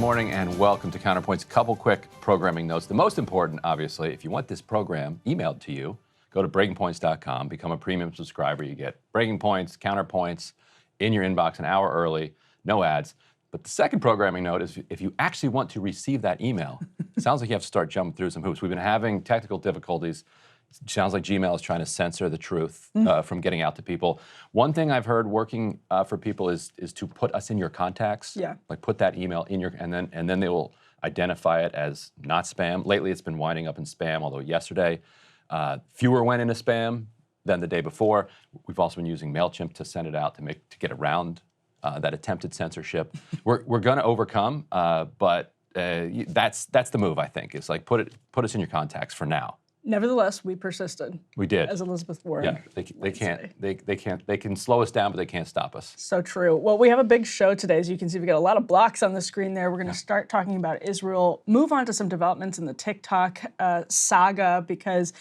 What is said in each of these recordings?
morning and welcome to Counterpoints. A couple quick programming notes. The most important, obviously, if you want this program emailed to you, go to breakingpoints.com, become a premium subscriber. You get Breaking Points, Counterpoints in your inbox an hour early, no ads. But the second programming note is if you actually want to receive that email, it sounds like you have to start jumping through some hoops. We've been having technical difficulties. It sounds like Gmail is trying to censor the truth from getting out to people. One thing I've heard working for people is to put us in your contacts. Yeah. Like put that email in your, and then they will identify it as not spam. Lately, it's been winding up in spam. Although yesterday, fewer went into spam than the day before. We've also been using MailChimp to send it out to get around that attempted censorship. We're going to overcome, but that's the move. I think is like put us in your contacts for now. Nevertheless, we persisted. We did. As Elizabeth Warren. Yeah, they can slow us down, but they can't stop us. So true. Well, we have a big show today. As you can see, we got a lot of blocks on the screen there. We're going to start talking about Israel, move on to some developments in the TikTok saga, because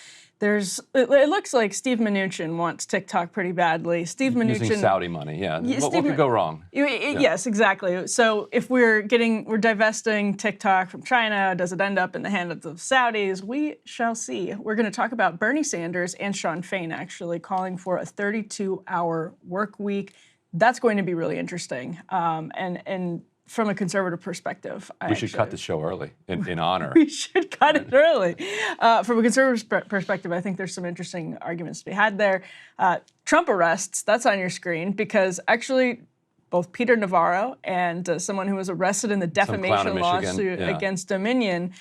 it looks like Steve Mnuchin wants TikTok pretty badly. Steve Mnuchin using Saudi money, what could go wrong? Yes, exactly. So if we're divesting TikTok from China, does it end up in the hands of the Saudis? We shall see. We're going to talk about Bernie Sanders and Sean Fain actually calling for a 32-hour work week. That's going to be really interesting. And from a conservative perspective, we should cut the show early in honor. We should cut it early. From a conservative perspective, I think there's some interesting arguments to be had there. Trump arrests, that's on your screen, because actually both Peter Navarro and someone who was arrested in the defamation lawsuit against Dominion,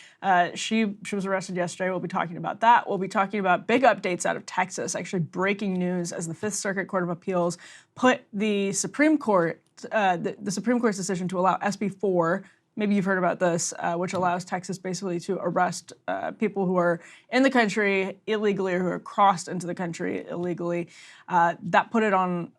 she was arrested yesterday. We'll be talking about that. We'll be talking about big updates out of Texas, actually breaking news as the Fifth Circuit Court of Appeals put the Supreme Court, the Supreme Court's decision to allow SB 4, maybe you've heard about this, which allows Texas basically to arrest people who are in the country illegally or who are crossed into the country illegally. That put it on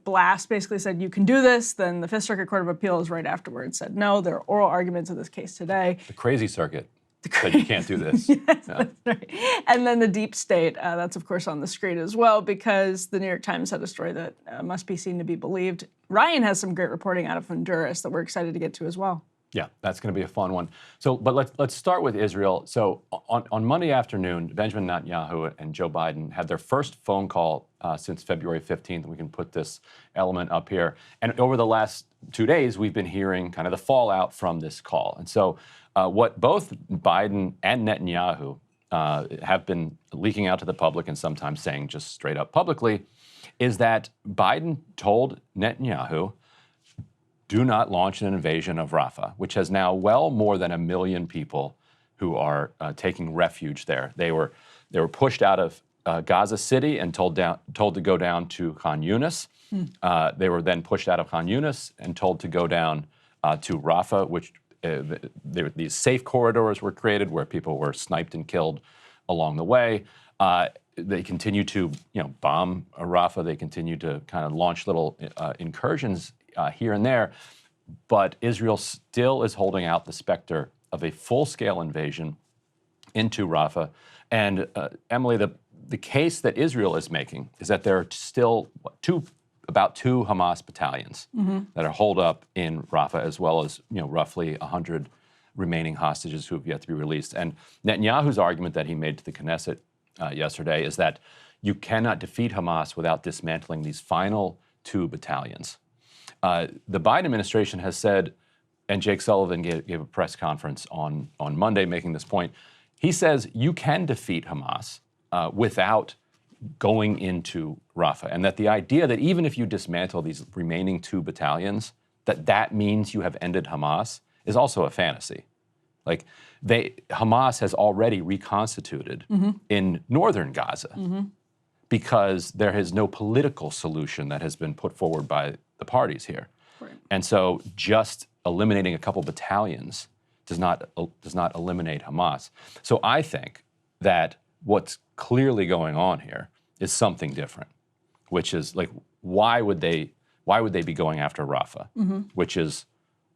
blast, basically said, you can do this. Then the Fifth Circuit Court of Appeals right afterwards said, no, there are oral arguments in this case today. The crazy circuit said you can't do this. Yes, that's right. And then the Deepstate, that's of course on the screen as well, because the New York Times had a story that must be seen to be believed. Ryan has some great reporting out of Honduras that we're excited to get to as well. Yeah, that's going to be a fun one. So, but let's start with Israel. So on Monday afternoon, Benjamin Netanyahu and Joe Biden had their first phone call since February 15th. We can put this element up here. And over the last 2 days, we've been hearing kind of the fallout from this call. And so what both Biden and Netanyahu have been leaking out to the public and sometimes saying just straight up publicly is that Biden told Netanyahu, do not launch an invasion of Rafah, which has now well more than 1 million people who are taking refuge there. They were pushed out of Gaza City and told to go down to Khan Yunis. They were then pushed out of Khan Yunis and told to go down to Rafah, which these safe corridors were created where people were sniped and killed along the way. They continue to bomb Rafah. They continue to kind of launch little incursions here and there, but Israel still is holding out the specter of a full-scale invasion into Rafah. And Emily, the case that Israel is making is that there are still about two Hamas battalions that are holed up in Rafah, as well as roughly 100 remaining hostages who have yet to be released. And Netanyahu's argument that he made to the Knesset yesterday is that you cannot defeat Hamas without dismantling these final 2 battalions. The Biden administration has said, and Jake Sullivan gave a press conference on Monday making this point, he says you can defeat Hamas without going into Rafah, and that the idea that even if you dismantle these remaining 2 battalions, that means you have ended Hamas is also a fantasy. Like Hamas has already reconstituted in northern Gaza because there is no political solution that has been put forward by the parties here. Right. And so just eliminating a couple battalions does not eliminate Hamas. So I think that what's clearly going on here is something different, which is like, why would they be going after Rafah, which is,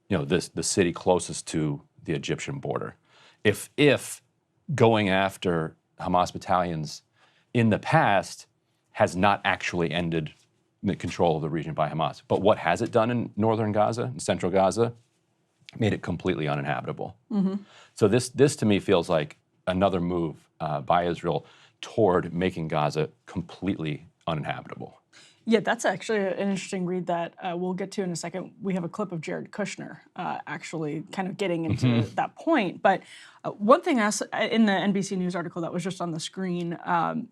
the city closest to the Egyptian border? If going after Hamas battalions in the past has not actually ended the control of the region by Hamas. But what has it done in northern Gaza, in central Gaza? made it completely uninhabitable. So this to me feels like another move by Israel toward making Gaza completely uninhabitable. Yeah, that's actually an interesting read that we'll get to in a second. We have a clip of Jared Kushner actually kind of getting into that point. But one thing in the NBC News article that was just on the screen,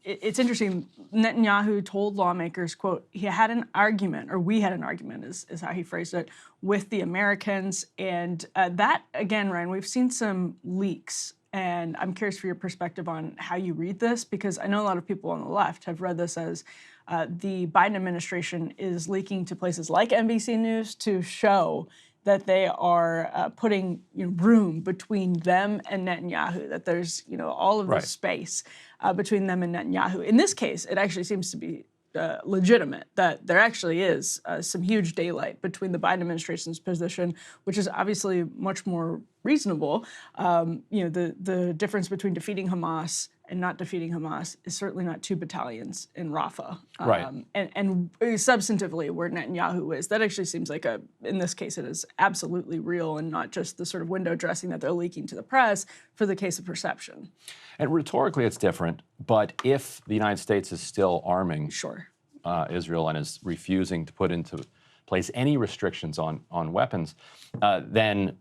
it's interesting. Netanyahu told lawmakers, quote, he had an argument, or we had an argument is how he phrased it, with the Americans. And that, again, Ryan, we've seen some leaks. And I'm curious for your perspective on how you read this, because I know a lot of people on the left have read this as the Biden administration is leaking to places like NBC News to show that they are putting room between them and Netanyahu, that there's all of this space between them and Netanyahu. In this case, it actually seems to be legitimate, that there actually is some huge daylight between the Biden administration's position, which is obviously much more reasonable. The difference between defeating Hamas and not defeating Hamas is certainly not 2 battalions in Rafah. And substantively, where Netanyahu is, that actually seems like in this case, it is absolutely real and not just the sort of window dressing that they're leaking to the press for the case of perception. And rhetorically, it's different. But if the United States is still arming Israel and is refusing to put into place any restrictions on weapons, then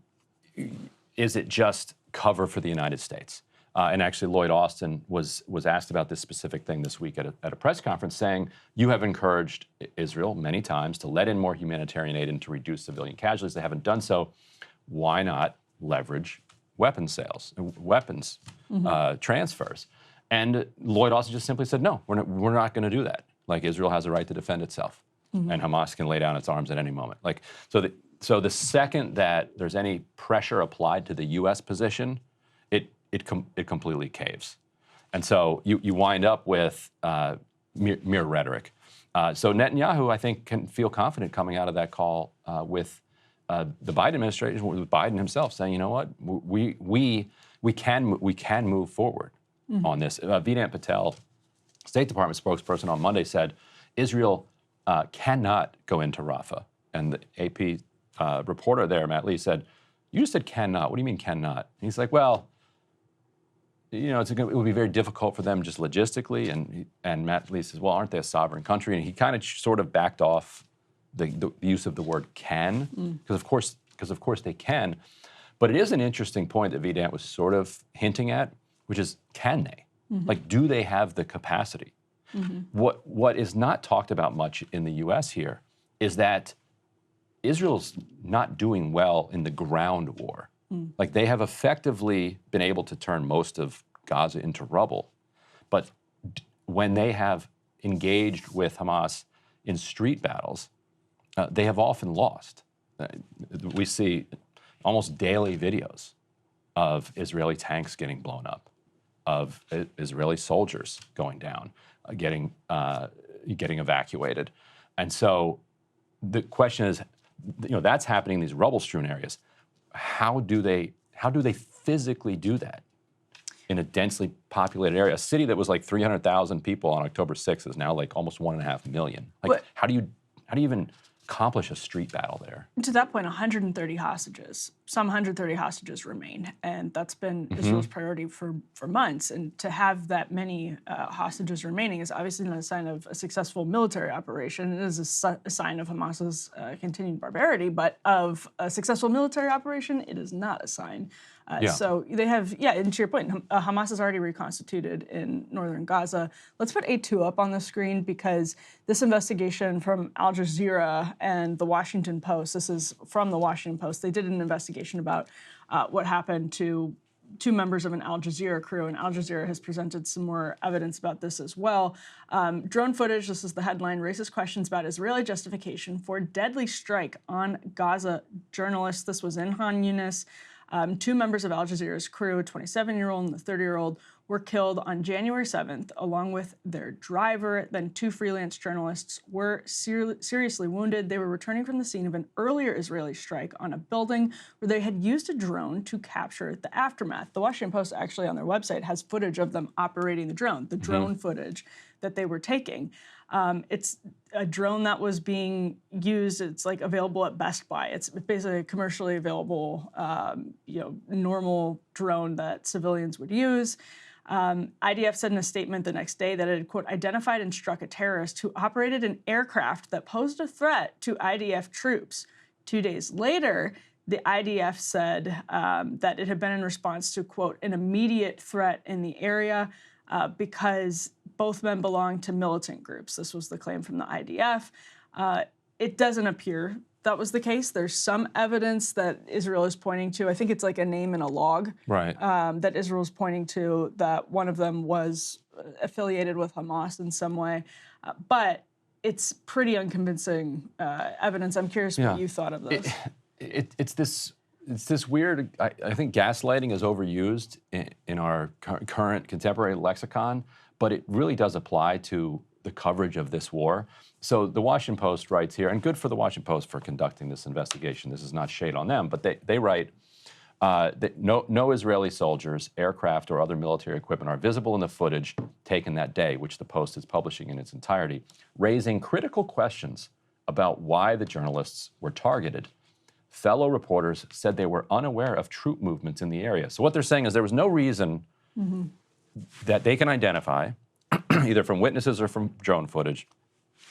is it just cover for the United States? And actually, Lloyd Austin was asked about this specific thing this week at a press conference, saying, you have encouraged Israel many times to let in more humanitarian aid and to reduce civilian casualties. They haven't done so. Why not leverage weapons sales, weapons transfers? And Lloyd Austin just simply said, no, we're not going to do that. Like, Israel has a right to defend itself, and Hamas can lay down its arms at any moment. Like, so the second that there's any pressure applied to the U.S. position, it completely caves. And so you wind up with mere rhetoric. So Netanyahu, I think, can feel confident coming out of that call with the Biden administration, with Biden himself, saying, you know what, we can move forward on this. Vedant Patel, State Department spokesperson, on Monday said Israel cannot go into Rafah. And the AP reporter there, Matt Lee, said, you just said cannot. What do you mean cannot? And he's like, well, it would be very difficult for them just logistically. And Matt Lee says, well, aren't they a sovereign country? And he kind of sort of backed off the use of the word can, because of course they can. But it is an interesting point that Vedant was sort of hinting at, which is, can they? Like, do they have the capacity? What is not talked about much in the U.S. here is that Israel's not doing well in the ground war. Like, they have effectively been able to turn most of Gaza into rubble. But when they have engaged with Hamas in street battles, they have often lost. We see almost daily videos of Israeli tanks getting blown up, of Israeli soldiers going down, getting evacuated. And so the question is, that's happening in these rubble-strewn areas. How do they physically do that in a densely populated area? A city that was like 300,000 people on October 6th is now like almost 1.5 million. Like, how do you even accomplish a street battle there? To that point, 130 hostages. Some 130 hostages remain, and that's been Israel's priority for months. And to have that many hostages remaining is obviously not a sign of a successful military operation. It is a sign of Hamas's continued barbarity, but of a successful military operation, it is not a sign. So they have, and to your point, Hamas has already reconstituted in northern Gaza. Let's put A2 up on the screen, because this investigation from Al Jazeera and the Washington Post, this is from the Washington Post, they did an investigation about what happened to 2 members of an Al Jazeera crew, and Al Jazeera has presented some more evidence about this as well. Drone footage, this is the headline, raises questions about Israeli justification for deadly strike on Gaza journalists. This was in Khan Yunis. 2 members of Al Jazeera's crew, a 27-year-old and a 30-year-old, were killed on January 7th, along with their driver. Then 2 freelance journalists were seriously wounded. They were returning from the scene of an earlier Israeli strike on a building where they had used a drone to capture the aftermath. The Washington Post actually on their website has footage of them operating the drone footage that they were taking. It's a drone that was being used. It's like available at Best Buy. It's basically a commercially available, normal drone that civilians would use. IDF said in a statement the next day that it had, quote, identified and struck a terrorist who operated an aircraft that posed a threat to IDF troops. 2 days later, the IDF said that it had been in response to, quote, an immediate threat in the area because both men belonged to militant groups. This was the claim from the IDF. It doesn't appear that was the case. There's some evidence that Israel is pointing to. I think it's like a name in a log, right? That Israel is pointing to that one of them was affiliated with Hamas in some way. But it's pretty unconvincing evidence. I'm curious what you thought of this. It's this weird, I think gaslighting is overused in our current contemporary lexicon, but it really does apply to the coverage of this war. So the Washington Post writes here, and good for the Washington Post for conducting this investigation. This is not shade on them, but they write that no Israeli soldiers, aircraft, or other military equipment are visible in the footage taken that day, which the Post is publishing in its entirety, raising critical questions about why the journalists were targeted. Fellow reporters said they were unaware of troop movements in the area. So what they're saying is there was no reason that they can identify, either from witnesses or from drone footage,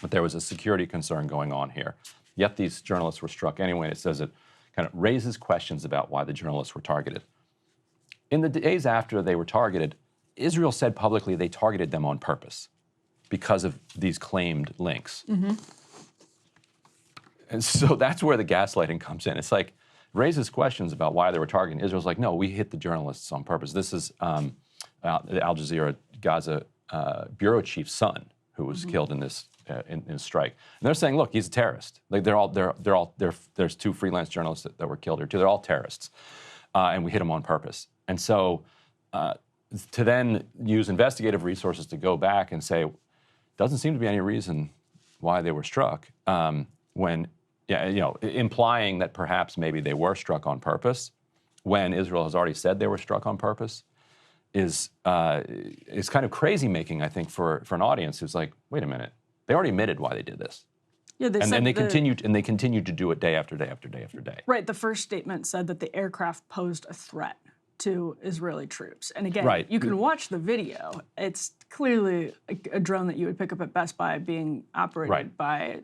but there was a security concern going on here. Yet these journalists were struck anyway. It says it kind of raises questions about why the journalists were targeted. In the days after they were targeted, Israel said publicly they targeted them on purpose because of these claimed links. And so that's where the gaslighting comes in. It's like, raises questions about why they were targeting. Israel's like, no, we hit the journalists on purpose. This is the Al Jazeera Gaza bureau chief's son who was killed in this in strike. And they're saying, look, he's a terrorist. Like there's two freelance journalists that were killed here too. They're all terrorists, and we hit them on purpose. And so to then use investigative resources to go back and say, doesn't seem to be any reason why they were struck. When, implying that perhaps maybe they were struck on purpose, when Israel has already said they were struck on purpose, is kind of crazy making, I think, for an audience who's like, wait a minute, they already admitted why they did this. Yeah, they continued to do it day after day after day after day. Right. The first statement said that the aircraft posed a threat to Israeli troops. And again, you can watch the video. It's clearly a drone that you would pick up at Best Buy being operated by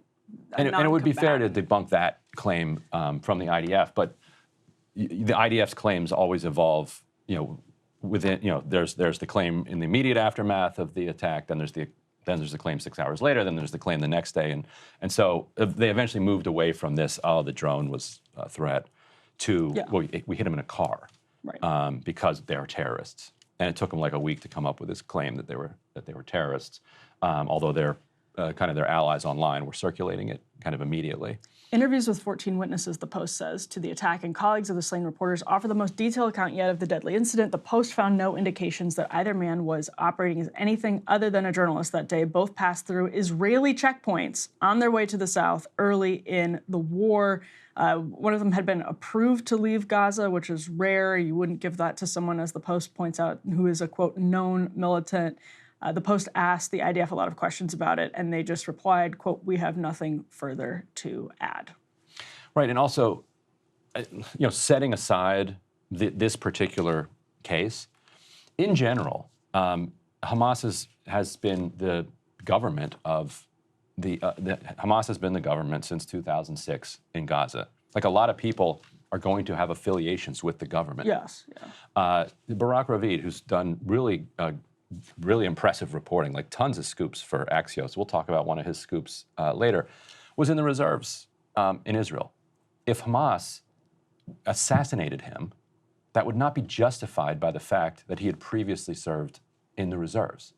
and it would be fair to debunk that claim from the IDF, but the IDF's claims always evolve, within, there's the claim in the immediate aftermath of the attack, then there's the claim 6 hours later, then there's the claim the next day, and so they eventually moved away from this, the drone was a threat, to, well, we hit them in a car, because they are terrorists. And it took them like a week to come up with this claim that they were terrorists, although they're kind of their allies online were circulating it kind of immediately. Interviews with 14 witnesses, the Post says, to the attack and colleagues of the slain reporters offer the most detailed account yet of the deadly incident. The Post found no indications that either man was operating as anything other than a journalist that day. Both passed through Israeli checkpoints on their way to the south early in the war. One of them had been approved to leave Gaza, which is rare. You wouldn't give that to someone, as the Post points out, who is a, quote, known militant. The Post asked the IDF a lot of questions about it, and they just replied, quote, we have nothing further to add. Right, and also, setting aside this particular case, in general, Hamas has been the government of Hamas has been the government since 2006 in Gaza. Like, a lot of people are going to have affiliations with the government. Yes. Yeah. Barak Ravid, who's done really impressive reporting, like tons of scoops for Axios. We'll talk about one of his scoops later, was in the reserves in Israel. If Hamas assassinated him, that would not be justified by the fact that he had previously served in the reserves.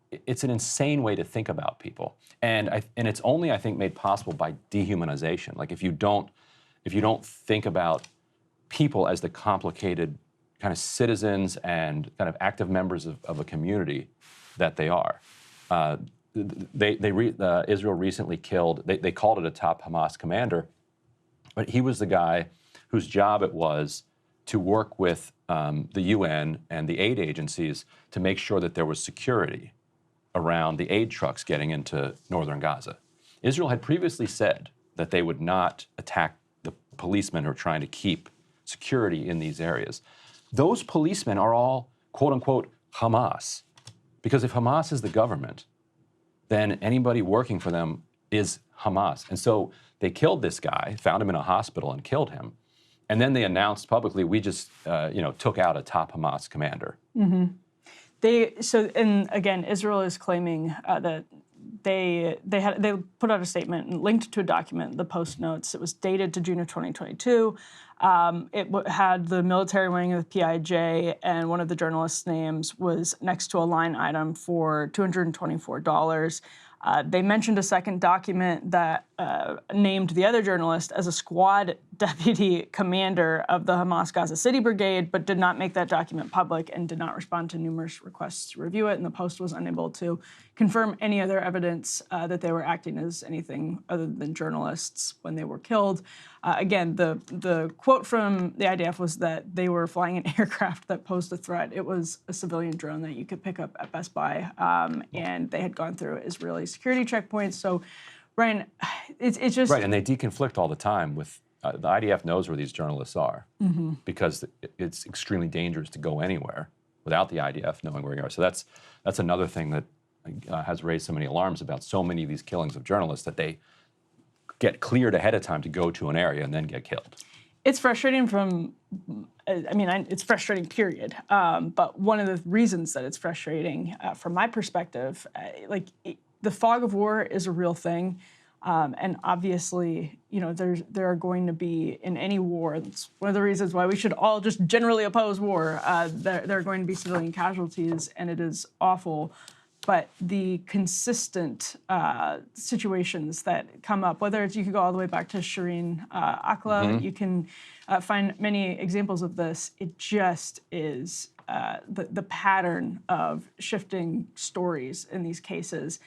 It's an insane way to think about people, and it's only, I think, made possible by dehumanization. Like, if you don't think about people as the complicated kind of citizens and kind of active members of a community that they are. Israel recently killed, they called it a top Hamas commander, but he was the guy whose job it was to work with the UN and the aid agencies to make sure that there was security around the aid trucks getting into northern Gaza. Israel had previously said that they would not attack the policemen who are trying to keep security in these areas. Those policemen are all, quote unquote, Hamas. Because if Hamas is the government, then anybody working for them is Hamas. And so they killed this guy, found him in a hospital and killed him. And then they announced publicly, we just took out a top Hamas commander. And again, Israel is claiming that they put out a statement and linked to a document, the Post notes. It was dated to June of 2022. It had the military wing of the PIJ, and one of the journalists' names was next to a line item for $224. They mentioned a second document that named the other journalist as a squad deputy commander of the Hamas Gaza City Brigade, but did not make that document public and did not respond to numerous requests to review it. And the Post was unable to confirm any other evidence that they were acting as anything other than journalists when they were killed. Again, the quote from the IDF was that they were flying an aircraft that posed a threat. It was a civilian drone that you could pick up at Best Buy, and they had gone through Israeli security checkpoints. So, Brian, it's just... Right, and they deconflict all the time with... the IDF knows where these journalists are because it's extremely dangerous to go anywhere without the IDF knowing where you are. So that's another thing that has raised so many alarms about so many of these killings of journalists, that they get cleared ahead of time to go to an area and then get killed. It's frustrating it's frustrating, period. But one of the reasons that it's frustrating, from my perspective, the fog of war is a real thing. And obviously, there are going to be, in any war, it's one of the reasons why we should all just generally oppose war. There are going to be civilian casualties, and it is awful. But the consistent situations that come up, whether it's, you could go all the way back to Shireen Akleh, you can find many examples of this. It just is the pattern of shifting stories in these cases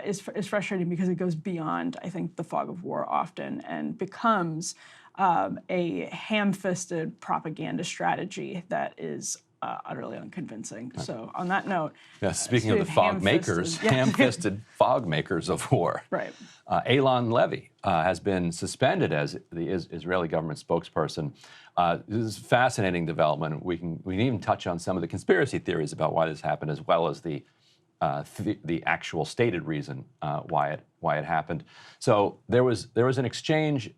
is frustrating, because it goes beyond, I think, the fog of war often, and becomes a ham-fisted propaganda strategy that is utterly unconvincing. So on that note... Yeah, speaking of the fog makers, ham-fisted fog makers of war. Right. Eylon Levy has been suspended as the Israeli government spokesperson. This is a fascinating development. We can even touch on some of the conspiracy theories about why this happened, as well as the actual stated reason why it happened. So there was an exchange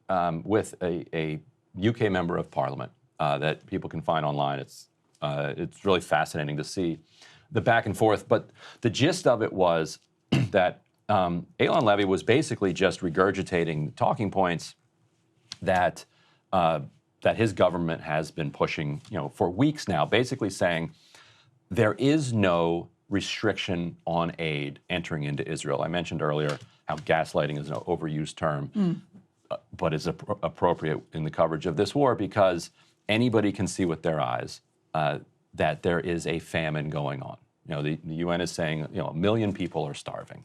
with a UK member of Parliament that people can find online. It's really fascinating to see the back and forth. But the gist of it was that Eylon Levy was basically just regurgitating talking points that his government has been pushing, for weeks now, basically saying there is no restriction on aid entering into Israel. I mentioned earlier how gaslighting is an overused term, but is appropriate in the coverage of this war, because anybody can see with their eyes that there is a famine going on. The UN is saying 1 million people are starving,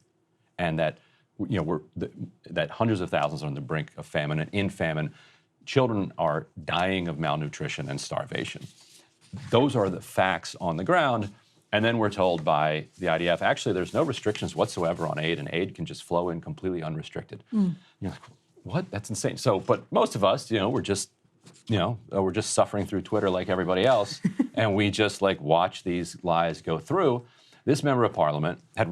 and that that hundreds of thousands are on the brink of famine, and in famine, children are dying of malnutrition and starvation. Those are the facts on the ground. And then we're told by the IDF, actually, there's no restrictions whatsoever on aid, and aid can just flow in completely unrestricted. You're like, what? That's insane. So, but most of us, we're just suffering through Twitter like everybody else, and we just watch these lies go through. This member of Parliament had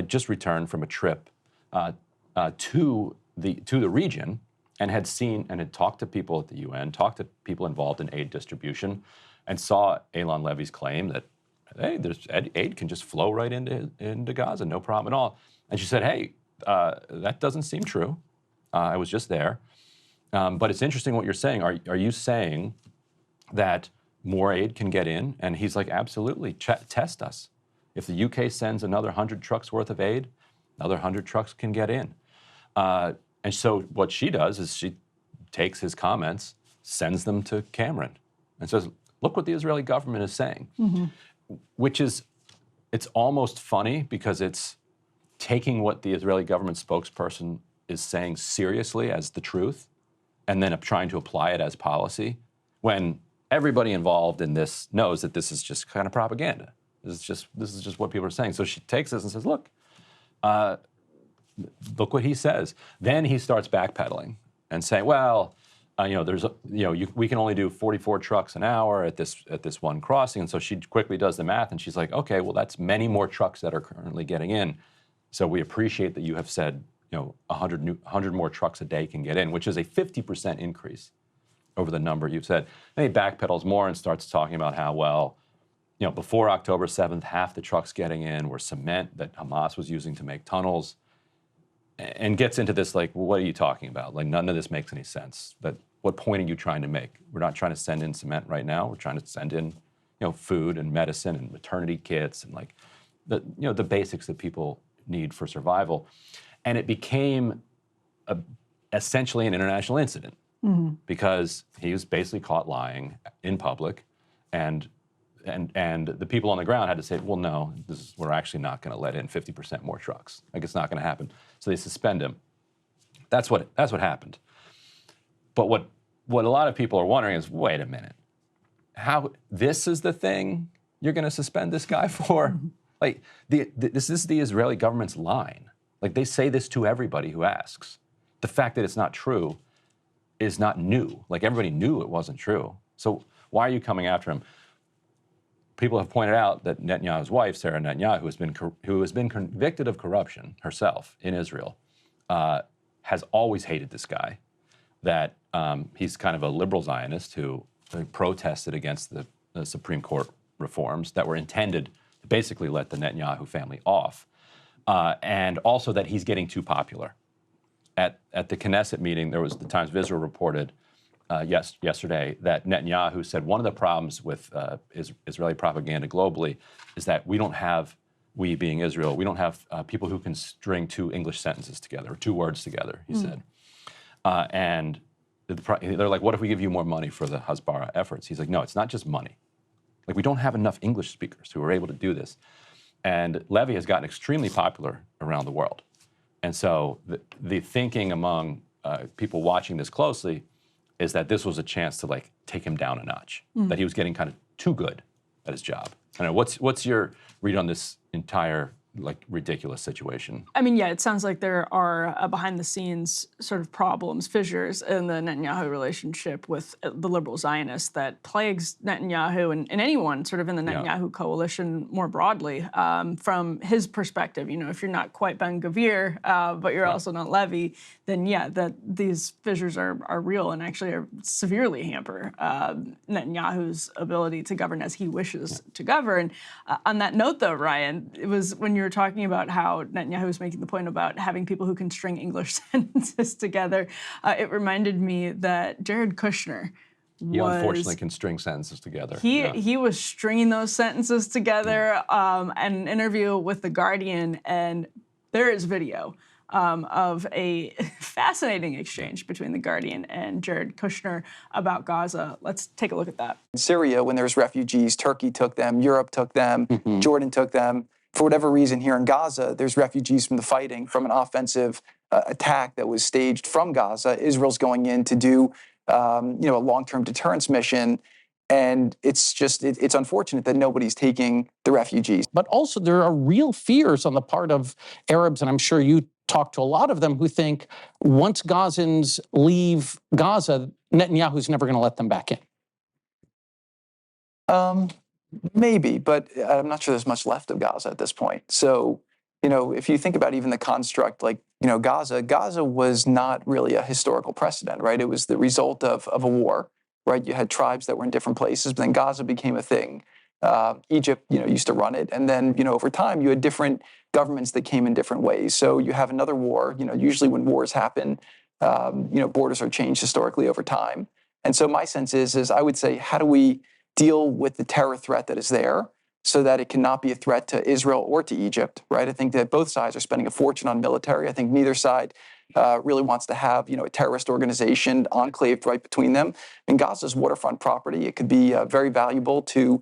just returned from a trip to the region, and had talked to people at the UN, talked to people involved in aid distribution, and saw Eylon Levy's claim that, hey, aid can just flow right into Gaza, no problem at all. And she said, hey, that doesn't seem true. I was just there. But it's interesting what you're saying. Are you saying that more aid can get in? And he's like, absolutely, test us. If the UK sends another 100 trucks worth of aid, another 100 trucks can get in. And so what she does is she takes his comments, sends them to Cameron, and says, look what the Israeli government is saying. Which is, it's almost funny, because it's taking what the Israeli government spokesperson is saying seriously as the truth, and then trying to apply it as policy, when everybody involved in this knows that this is just kind of propaganda. This is just what people are saying. So she takes this and says, look, look what he says. Then he starts backpedaling and saying, well, we can only do 44 trucks an hour at this one crossing. And so she quickly does the math, and she's like, okay, well, that's many more trucks that are currently getting in. So we appreciate that you have said, 100 more trucks a day can get in, which is a 50% increase over the number you've said. Then he backpedals more and starts talking about how, well, before October 7th, half the trucks getting in were cement that Hamas was using to make tunnels, and gets into this, like, well, what are you talking about? Like, none of this makes any sense. But what point are you trying to make? We're not trying to send in cement right now. We're trying to send in, food and medicine and maternity kits and, like, the basics that people need for survival. And it became essentially an international incident because he was basically caught lying in public, and the people on the ground had to say, well, no, we're actually not going to let in 50% more trucks. Like, it's not going to happen. So they suspend him. That's what happened. But what a lot of people are wondering is, wait a minute, how this is the thing you're going to suspend this guy for? Like, this is the Israeli government's line. Like, they say this to everybody who asks. The fact that it's not true is not new. Like, everybody knew it wasn't true. So why are you coming after him? People have pointed out that Netanyahu's wife, Sarah Netanyahu, who has been convicted of corruption herself in Israel, has always hated this guy. That he's kind of a liberal Zionist who protested against the Supreme Court reforms that were intended to basically let the Netanyahu family off, and also that he's getting too popular. At the Knesset meeting, there was the Times of Israel reported yesterday that Netanyahu said one of the problems with Israeli propaganda globally is that we being Israel, we don't have people who can string two English sentences together, or two words together, he said. And they're like, what if we give you more money for the Hasbara efforts? He's like, no, it's not just money. Like, we don't have enough English speakers who are able to do this. And Levy has gotten extremely popular around the world. And so the thinking among people watching this closely is that this was a chance to, like, take him down a notch, that he was getting kind of too good at his job. I don't know, what's your read on this entire, like, ridiculous situation? I mean, yeah, it sounds like there are behind-the-scenes sort of problems, fissures in the Netanyahu relationship with the liberal Zionists that plagues Netanyahu and anyone sort of in the Netanyahu coalition more broadly. From his perspective, if you're not quite Ben-Gvir, but you're also not Levy, then yeah, that these fissures are real and actually are severely hamper Netanyahu's ability to govern as he wishes to govern. On that note, though, Ryan, it was when you were talking about how Netanyahu was making the point about having people who can string English sentences together, it reminded me that Jared Kushner He unfortunately can string sentences together. He was stringing those sentences together in an interview with The Guardian, and there is video of a fascinating exchange between The Guardian and Jared Kushner about Gaza. Let's take a look at that. In Syria, when there's refugees, Turkey took them, Europe took them, Jordan took them. For whatever reason, here in Gaza, there's refugees from the fighting, from an offensive attack that was staged from Gaza. Israel's going in to do a long-term deterrence mission. And it's unfortunate that nobody's taking the refugees. But also there are real fears on the part of Arabs, and I'm sure you talk to a lot of them, who think once Gazans leave Gaza, Netanyahu's never going to let them back in. Maybe, but I'm not sure there's much left of Gaza at this point. So, if you think about even the construct, like, Gaza was not really a historical precedent, right? It was the result of a war, right? You had tribes that were in different places, but then Gaza became a thing. Egypt, used to run it. And then, over time, you had different governments that came in different ways. So you have another war, usually when wars happen, borders are changed historically over time. And so my sense is I would say, how do we deal with the terror threat that is there so that it cannot be a threat to Israel or to Egypt, right? I think that both sides are spending a fortune on military. I think neither side really wants to have, a terrorist organization enclaved right between them. And Gaza's waterfront property, it could be very valuable to,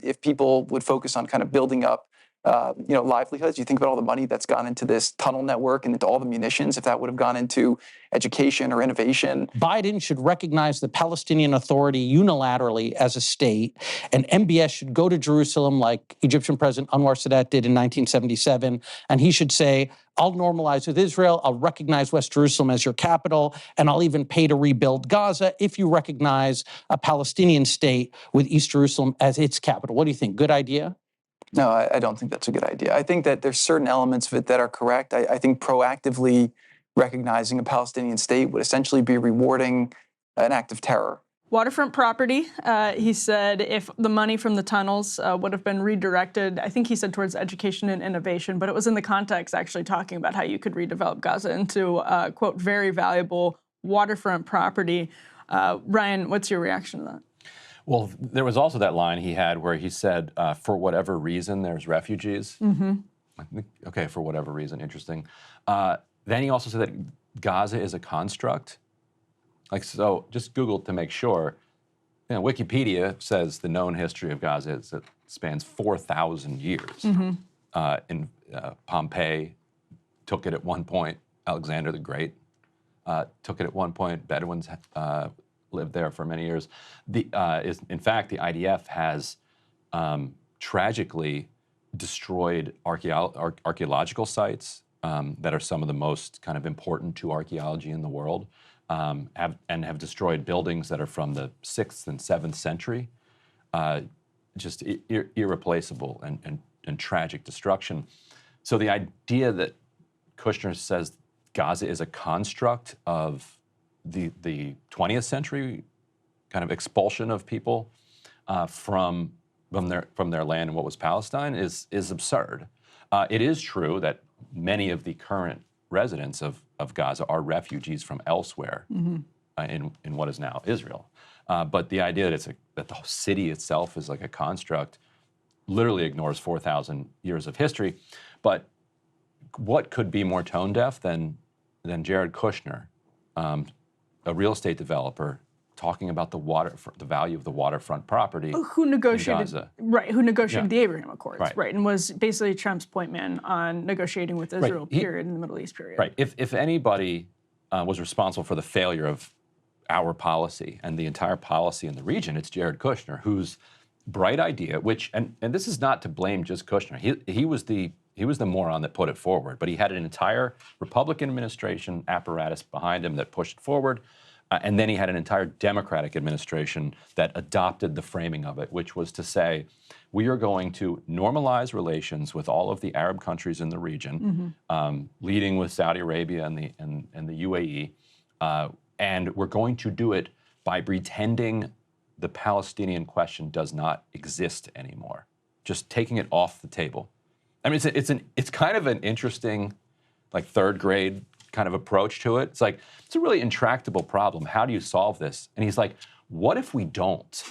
if people would focus on kind of building up livelihoods. You think about all the money that's gone into this tunnel network and into all the munitions. If that would have gone into education or innovation. Biden should recognize the Palestinian Authority unilaterally as a state, and MBS should go to Jerusalem like Egyptian President Anwar Sadat did in 1977, and he should say, I'll normalize with Israel, I'll recognize West Jerusalem as your capital, and I'll even pay to rebuild Gaza if you recognize a Palestinian state with East Jerusalem as its capital. What do you think? Good idea? No, I don't think that's a good idea. I think that there's certain elements of it that are correct. I think proactively recognizing a Palestinian state would essentially be rewarding an act of terror. Waterfront property, he said if the money from the tunnels would have been redirected, I think he said towards education and innovation, but it was in the context actually talking about how you could redevelop Gaza into, quote, very valuable waterfront property. Ryan, what's your reaction to that? Well, there was also that line he had where he said, for whatever reason, there's refugees. I think, okay, for whatever reason, interesting. Then he also said that Gaza is a construct. Like, so just Google to make sure. Wikipedia says the known history of Gaza is it spans 4,000 years. In Pompeii took it at one point. Alexander the Great took it at one point. Bedouins lived there for many years. In fact, the IDF has tragically destroyed archaeological sites that are some of the most kind of important to archaeology in the world. Have destroyed buildings that are from the 6th and 7th century, just irreplaceable and tragic destruction. So the idea that Kushner says Gaza is a construct of the 20th century kind of expulsion of people from their land and what was Palestine is absurd. It is true that many of the current residents of Gaza are refugees from elsewhere in what is now Israel. But the idea that the city itself is like a construct literally ignores 4,000 years of history. But what could be more tone deaf than Jared Kushner, a real estate developer, talking about the value of the waterfront property who negotiated, in Gaza. Right, who negotiated the Abraham Accords, Right. and was basically Trump's point man on negotiating with Israel, period, in the Middle East, period. Right. If anybody was responsible for the failure of our policy and the entire policy in the region, it's Jared Kushner, whose bright idea, and this is not to blame just Kushner. He was the moron that put it forward, but he had an entire Republican administration apparatus behind him that pushed it forward. And then he had an entire Democratic administration that adopted the framing of it, which was to say, we are going to normalize relations with all of the Arab countries in the region, leading with Saudi Arabia and the UAE, and we're going to do it by pretending the Palestinian question does not exist anymore, just taking it off the table. I mean, it's kind of an interesting, like, third grade kind of approach to it. It's like, it's a really intractable problem. How do you solve this? And he's like, what if we don't?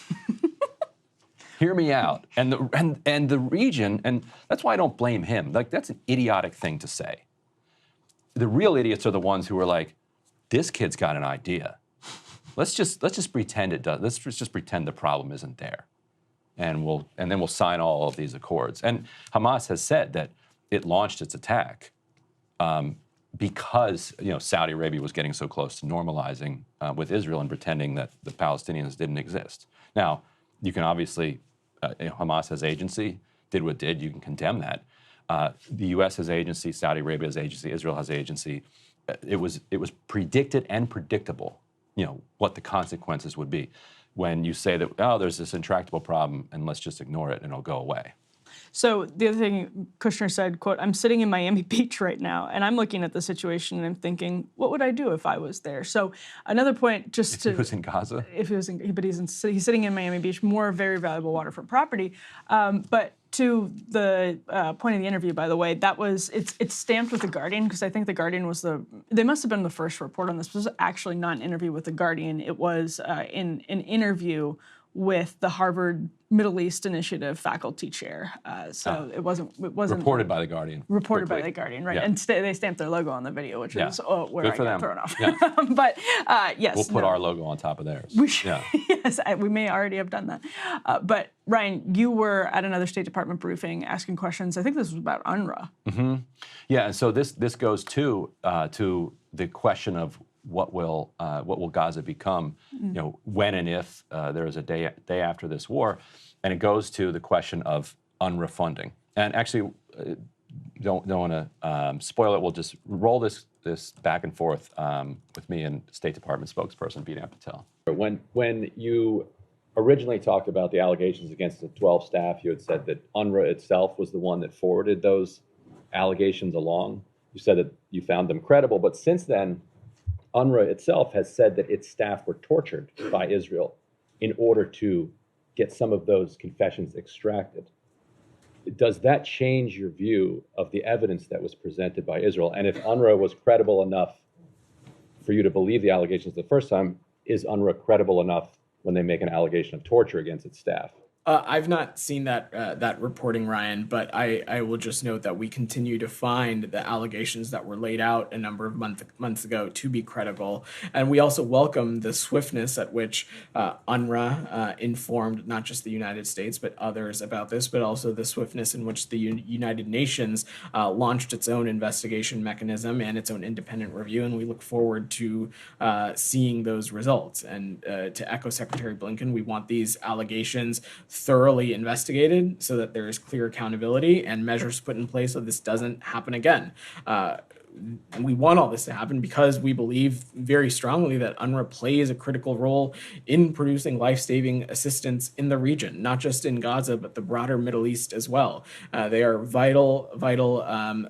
Hear me out. And the region, and that's why I don't blame him. Like, that's an idiotic thing to say. The real idiots are the ones who are like, this kid's got an idea. Let's just pretend it does. Let's just pretend the problem isn't there. And then we'll sign all of these accords. And Hamas has said that it launched its attack because Saudi Arabia was getting so close to normalizing with Israel and pretending that the Palestinians didn't exist. Now, you can obviously, Hamas has agency, did what it did, you can condemn that. The U.S. has agency, Saudi Arabia has agency, Israel has agency. It was predicted and predictable, what the consequences would be when you say that, oh, there's this intractable problem and let's just ignore it and it'll go away. So the other thing Kushner said, quote, I'm sitting in Miami Beach right now, and I'm looking at the situation and I'm thinking, what would I do if I was there? So another point, just to... If he was in Gaza? If he was in, but he's sitting in Miami Beach, more very valuable waterfront property. But to the point of the interview, by the way, it's stamped with The Guardian, because I think The Guardian was they must have been the first report on this. This was actually not an interview with The Guardian. It was in an interview with the Harvard Middle East Initiative faculty chair. So it wasn't Reported by The Guardian. Reported by quickly. The Guardian, right? Yeah. And they stamped their logo on the video, which is where Good I for got them. thrown off. Yeah. But yes, We'll put our logo on top of theirs. we should, Yeah. yes, we may already have done that. But Ryan, you were at another State Department briefing asking questions. I think this was about UNRWA. Mm-hmm. Yeah, and so this goes to the question of what will Gaza become, when and if there is a day after this war, and it goes to the question of UNRWA funding. And actually, don't want to spoil it. We'll just roll this back and forth with me and State Department spokesperson Bibi Patel. When you originally talked about the allegations against the 12 staff, you had said that UNRWA itself was the one that forwarded those allegations along. You said that you found them credible, but since then, UNRWA itself has said that its staff were tortured by Israel in order to get some of those confessions extracted. Does that change your view of the evidence that was presented by Israel? And if UNRWA was credible enough for you to believe the allegations the first time, is UNRWA credible enough when they make an allegation of torture against its staff? I've not seen that reporting, Ryan, but I will just note that we continue to find the allegations that were laid out a number of months ago to be credible. And we also welcome the swiftness at which UNRWA informed not just the United States, but others about this, but also the swiftness in which the United Nations launched its own investigation mechanism and its own independent review. And we look forward to seeing those results. And to echo Secretary Blinken, we want these allegations thoroughly investigated so that there is clear accountability and measures put in place so this doesn't happen again. We want all this to happen because we believe very strongly that UNRWA plays a critical role in producing life-saving assistance in the region, not just in Gaza, but the broader Middle East as well. They are vital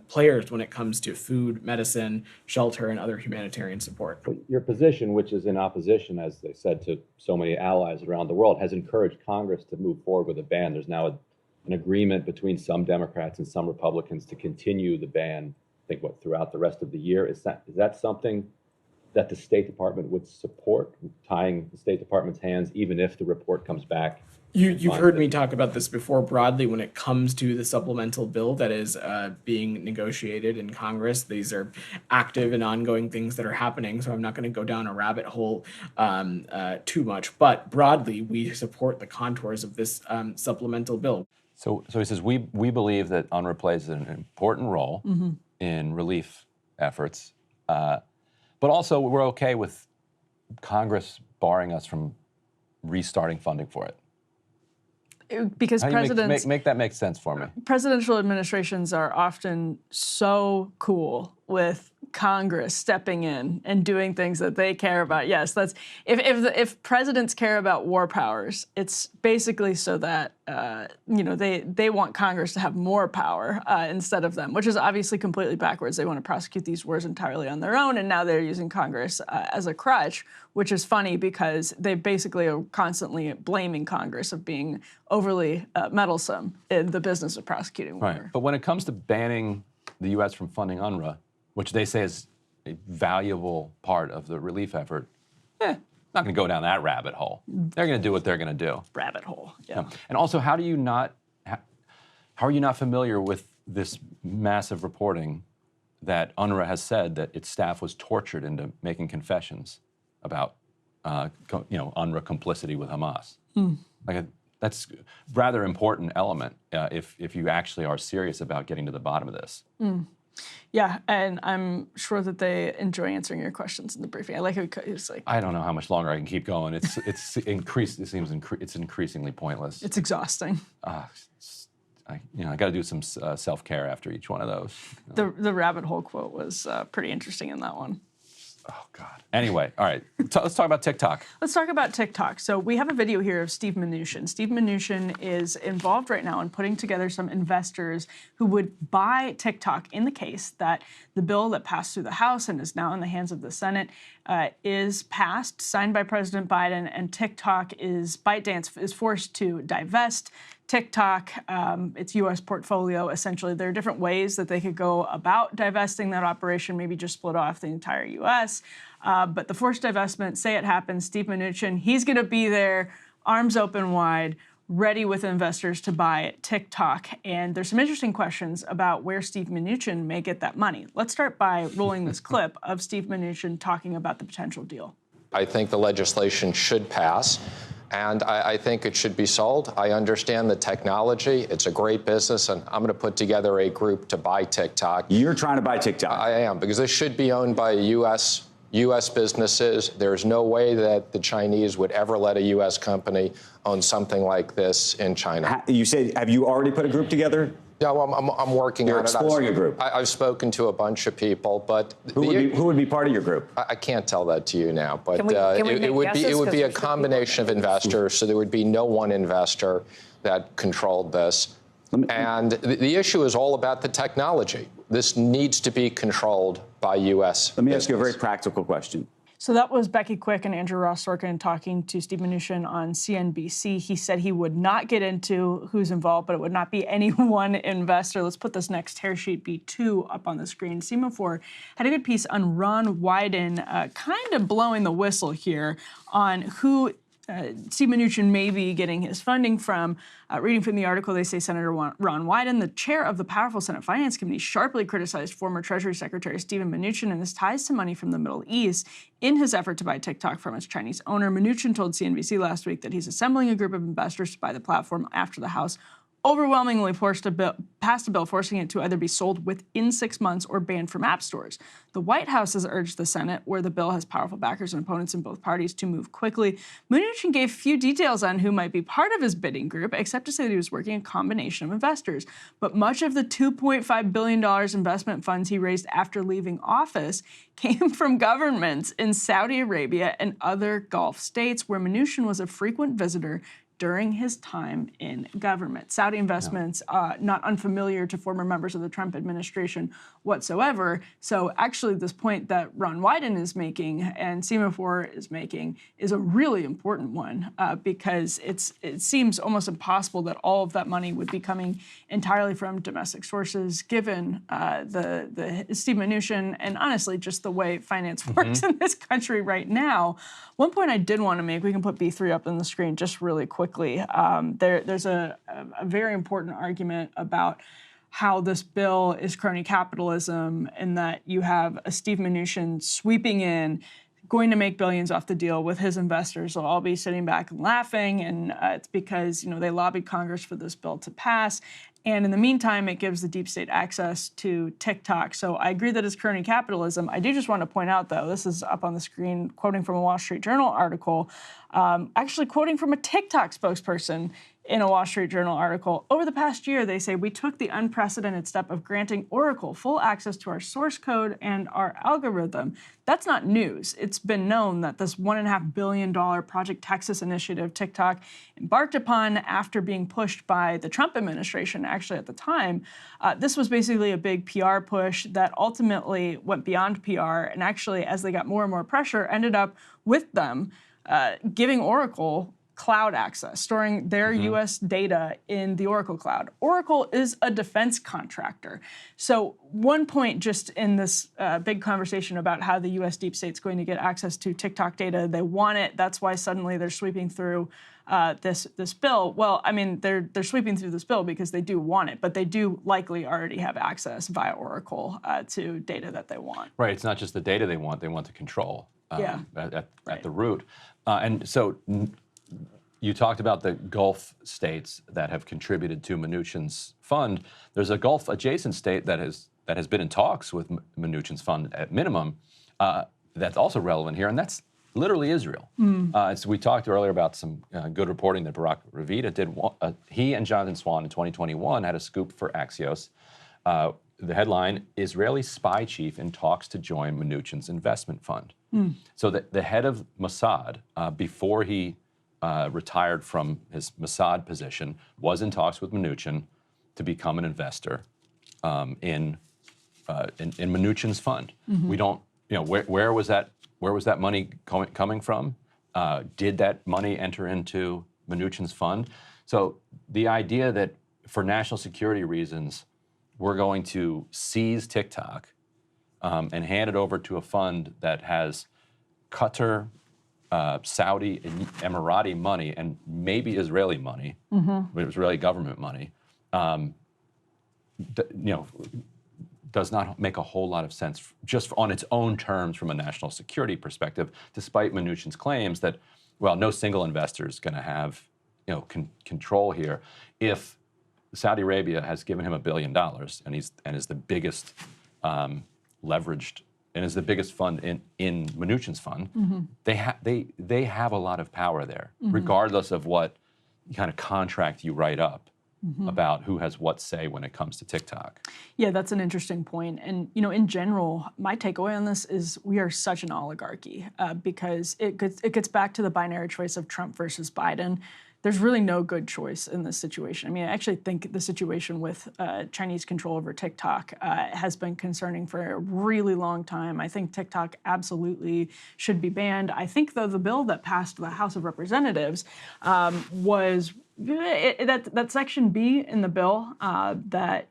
players when it comes to food, medicine, shelter, and other humanitarian support. Your position, which is in opposition, as they said, to so many allies around the world, has encouraged Congress to move forward with a ban. There's now an agreement between some Democrats and some Republicans to continue the ban, I think, throughout the rest of the year. Is that something that the State Department would support, tying the State Department's hands, even if the report comes back? You've heard me talk about this before broadly when it comes to the supplemental bill that is being negotiated in Congress. These are active and ongoing things that are happening, so I'm not going to go down a rabbit hole too much. But broadly, we support the contours of this supplemental bill. So he says, we believe that UNRWA plays an important role in relief efforts, but also we're okay with Congress barring us from restarting funding for it. Because How do you presidents make that make sense for me? Presidential administrations are often so cool with Congress stepping in and doing things that they care about. Yes, that's if presidents care about war powers, it's basically so that they want Congress to have more power instead of them, which is obviously completely backwards. They want to prosecute these wars entirely on their own, and now they're using Congress as a crutch, which is funny because they basically are constantly blaming Congress of being overly meddlesome in the business of prosecuting war. Right. But when it comes to banning the U.S. from funding UNRWA, which they say is a valuable part of the relief effort, not going to go down that rabbit hole. They're going to do what they're going to do. Rabbit hole, yeah. And also, how are you not familiar with this massive reporting that UNRWA has said that its staff was tortured into making confessions about, UNRWA complicity with Hamas? That's a rather important element if you actually are serious about getting to the bottom of this. Yeah, and I'm sure that they enjoy answering your questions in the briefing. I like how it's like. I don't know how much longer I can keep going. It's increased. It seems it's increasingly pointless. It's exhausting. I got to do some self-care after each one of those. The rabbit hole quote was pretty interesting in that one. Oh, God. Anyway, all right. Let's talk about TikTok. Let's talk about TikTok. So we have a video here of Steve Mnuchin. Steve Mnuchin is involved right now in putting together some investors who would buy TikTok in the case that the bill that passed through the House and is now in the hands of the Senate is passed, signed by President Biden, and ByteDance is forced to divest TikTok, its U.S. portfolio, essentially. There are different ways that they could go about divesting that operation, maybe just split off the entire U.S. But the forced divestment, say it happens, Steve Mnuchin, he's going to be there, arms open wide, ready with investors to buy TikTok. And there's some interesting questions about where Steve Mnuchin may get that money. Let's start by rolling this clip of Steve Mnuchin talking about the potential deal. I think the legislation should pass, and I think it should be sold. I understand the technology. It's a great business, and I'm going to put together a group to buy TikTok. You're trying to buy TikTok? I am, because this should be owned by U.S. businesses. There's no way that the Chinese would ever let a U.S. company own something like this in China. You said, have you already put a group together? No, I'm working You're on it. exploring a group. I've spoken to a bunch of people, but who would be part of your group? I can't tell that to you now, but Can we it would be a combination of investors, so there would be no one investor that controlled this. And the issue is all about the technology. This needs to be controlled by U.S. Let me ask you a very practical question. So that was Becky Quick and Andrew Ross Sorkin talking to Steve Mnuchin on CNBC. He said he would not get into who's involved, but it would not be any one investor. Let's put this next tear sheet B2 up on the screen. Semaphore had a good piece on Ron Wyden, kind of blowing the whistle here on who Steve Mnuchin may be getting his funding from. Reading from the article, they say Senator Ron Wyden, the chair of the powerful Senate Finance Committee, sharply criticized former Treasury Secretary Stephen Mnuchin and his ties to money from the Middle East in his effort to buy TikTok from its Chinese owner. Mnuchin told CNBC last week that he's assembling a group of investors to buy the platform after the House overwhelmingly passed a bill forcing it to either be sold within 6 months or banned from app stores. The White House has urged the Senate, where the bill has powerful backers and opponents in both parties, to move quickly. Mnuchin gave few details on who might be part of his bidding group, except to say that he was working a combination of investors. But much of the $2.5 billion investment funds he raised after leaving office came from governments in Saudi Arabia and other Gulf states, where Mnuchin was a frequent visitor during his time in government. Saudi investments, not unfamiliar to former members of the Trump administration whatsoever. So actually this point that Ron Wyden is making and Semaphore is making is a really important one because it seems almost impossible that all of that money would be coming entirely from domestic sources, given the Steve Mnuchin and honestly just the way finance works in this country right now. One point I did want to make, we can put B3 up on the screen just really quickly. There's a very important argument about how this bill is crony capitalism and that you have a Steve Mnuchin sweeping in, going to make billions off the deal with his investors. They'll all be sitting back and laughing, and it's because they lobbied Congress for this bill to pass. And in the meantime, it gives the deep state access to TikTok. So I agree that it's crony capitalism. I do just want to point out, though, this is up on the screen, quoting from a Wall Street Journal article, actually quoting from a TikTok spokesperson in a Wall Street Journal article. Over the past year, they say, we took the unprecedented step of granting Oracle full access to our source code and our algorithm. That's not news. It's been known that this $1.5 billion Project Texas initiative TikTok embarked upon after being pushed by the Trump administration, actually at the time. This was basically a big PR push that ultimately went beyond PR and actually, as they got more and more pressure, ended up with them giving Oracle cloud access, storing their U.S. data in the Oracle cloud. Oracle is a defense contractor. So one point just in this big conversation about how the U.S. deep state's going to get access to TikTok data, they want it. That's why suddenly they're sweeping through this bill. Well, I mean, they're sweeping through this bill because they do want it, but they do likely already have access via Oracle to data that they want. Right. It's not just the data they want the control at the root. And so you talked about the Gulf states that have contributed to Mnuchin's fund. There's a Gulf adjacent state that has been in talks with Mnuchin's fund at minimum. That's also relevant here, and that's literally Israel. So we talked earlier about some good reporting that Barak Ravita did. He and Jonathan Swan in 2021 had a scoop for Axios. The headline, Israeli spy chief in talks to join Mnuchin's investment fund. So the head of Mossad, before he retired from his Mossad position, was in talks with Mnuchin to become an investor in Mnuchin's fund. We don't, where was that money coming from? Did that money enter into Mnuchin's fund? So the idea that for national security reasons, we're going to seize TikTok and hand it over to a fund that has Qatar Saudi and Emirati money and maybe Israeli money, but Israeli government money, does not make a whole lot of sense just on its own terms from a national security perspective, despite Mnuchin's claims that, well, no single investor is going to have control here. If Saudi Arabia has given him $1 billion and is the biggest leveraged and is the biggest fund in Mnuchin's fund, they have a lot of power there, regardless of what kind of contract you write up about who has what say when it comes to TikTok. Yeah, that's an interesting point. And in general, my takeaway on this is we are such an oligarchy because it gets back to the binary choice of Trump versus Biden. There's really no good choice in this situation. I mean, I actually think the situation with Chinese control over TikTok has been concerning for a really long time. I think TikTok absolutely should be banned. I think, though, the bill that passed the House of Representatives was that Section B in the bill that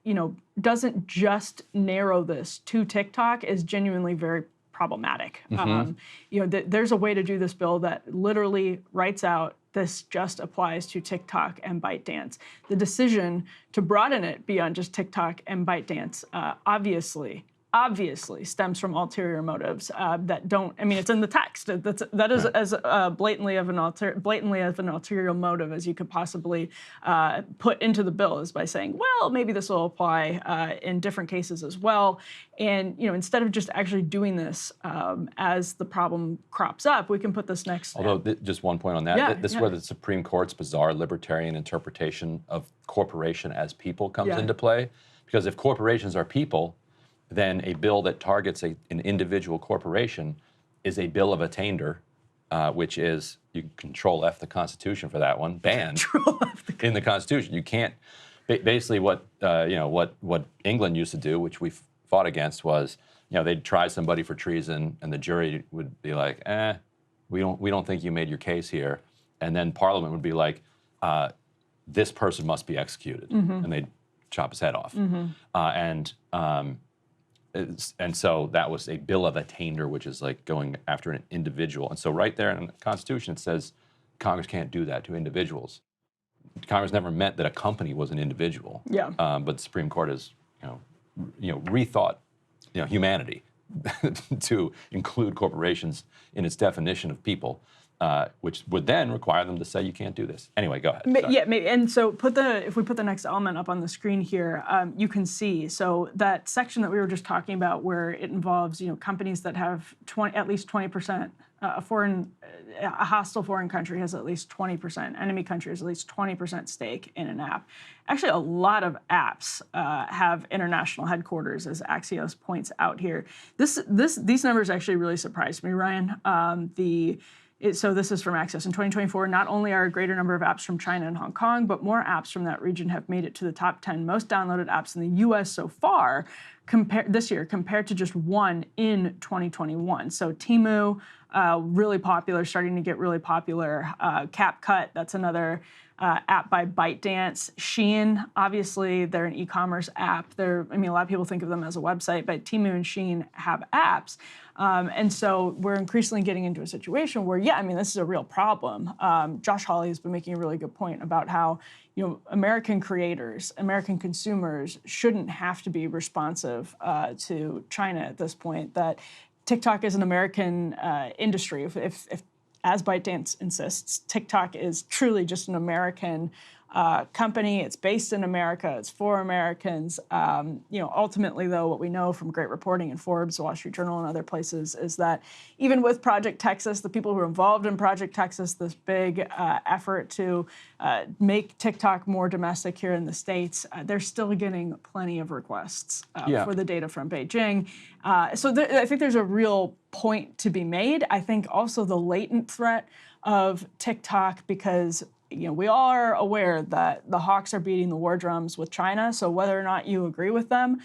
doesn't just narrow this to TikTok is genuinely very problematic. There's a way to do this bill that literally writes out this just applies to TikTok and ByteDance. The decision to broaden it beyond just TikTok and ByteDance obviously stems from ulterior motives that don't. I mean, it's in the text. That is as blatantly of an ulterior motive as you could possibly put into the bill, is by saying, well, maybe this will apply in different cases as well. And instead of just actually doing this as the problem crops up, we can put this next. Although, just one point on that, this is where the Supreme Court's bizarre libertarian interpretation of corporation as people comes into play. Because if corporations are people, then a bill that targets an individual corporation is a bill of attainder, which is, you control F the Constitution for that one, banned in the Constitution. You can't, basically what England used to do, which we fought against, was they'd try somebody for treason and the jury would be like, we don't think you made your case here, and then Parliament would be like, this person must be executed, and they'd chop his head off, and so that was a bill of attainder, which is like going after an individual. And so right there in the Constitution, it says Congress can't do that to individuals. Congress never meant that a company was an individual. But the Supreme Court has, rethought, humanity to include corporations in its definition of people. Which would then require them to say you can't do this. Anyway, go ahead. Yeah, maybe. And so if we put the next element up on the screen here, you can see. So that section that we were just talking about, where it involves companies that have at least 20%. A hostile foreign country has at least 20%. Enemy country has at least 20% stake in an app. Actually, a lot of apps have international headquarters, as Axios points out here. These numbers actually really surprised me, Ryan. So this is from Axios. In 2024, not only are a greater number of apps from China and Hong Kong, but more apps from that region have made it to the top 10 most downloaded apps in the U.S. so far this year, compared to just one in 2021. So Temu, really popular, starting to get really popular. CapCut, that's another app by ByteDance. Shein, obviously, they're an e-commerce app. A lot of people think of them as a website, but Temu and Shein have apps. And so we're increasingly getting into a situation where, this is a real problem. Josh Hawley has been making a really good point about how, American creators, American consumers shouldn't have to be responsive to China at this point, that TikTok is an American industry. If as ByteDance insists, TikTok is truly just an American company. It's based in America. It's for Americans. Ultimately, though, what we know from great reporting in Forbes, Wall Street Journal, and other places is that even with Project Texas, the people who are involved in Project Texas, this big effort to make TikTok more domestic here in the States, they're still getting plenty of requests for the data from Beijing. I think there's a real point to be made. I think also the latent threat of TikTok, because we all are aware that the hawks are beating the war drums with China. So whether or not you agree with them,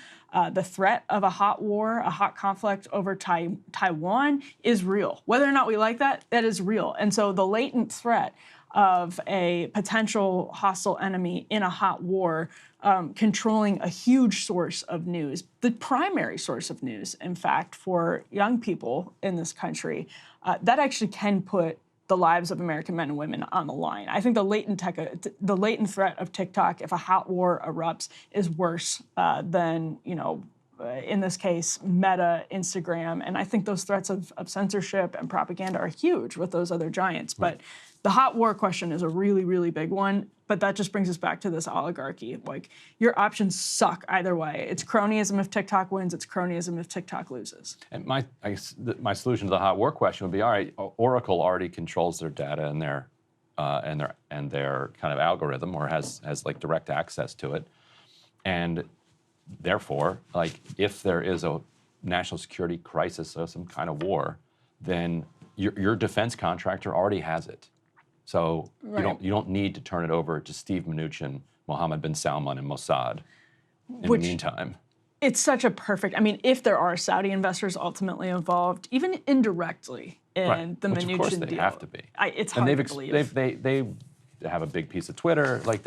the threat of a hot war, a hot conflict over Taiwan is real. Whether or not we like that, that is real. And so the latent threat of a potential hostile enemy in a hot war controlling a huge source of news, the primary source of news, in fact, for young people in this country, that actually can put the lives of American men and women on the line. I think the latent threat of TikTok, if a hot war erupts, is worse than, in this case, Meta, Instagram. And I think those threats of censorship and propaganda are huge with those other giants. But the hot war question is a really, really big one. But that just brings us back to this oligarchy. Like, your options suck either way. It's cronyism if TikTok wins. It's cronyism if TikTok loses. And my solution to the hot war question would be: all right, Oracle already controls their data and their kind of algorithm, or has like direct access to it, and therefore, like, if there is a national security crisis or some kind of war, then your defense contractor already has it. So you don't need to turn it over to Steve Mnuchin, Mohammed bin Salman, and Mossad in the meantime. It's such a perfect, if there are Saudi investors ultimately involved, even indirectly in the Mnuchin deal. Of course they have to be. It's hard to believe. They have a big piece of Twitter. Like,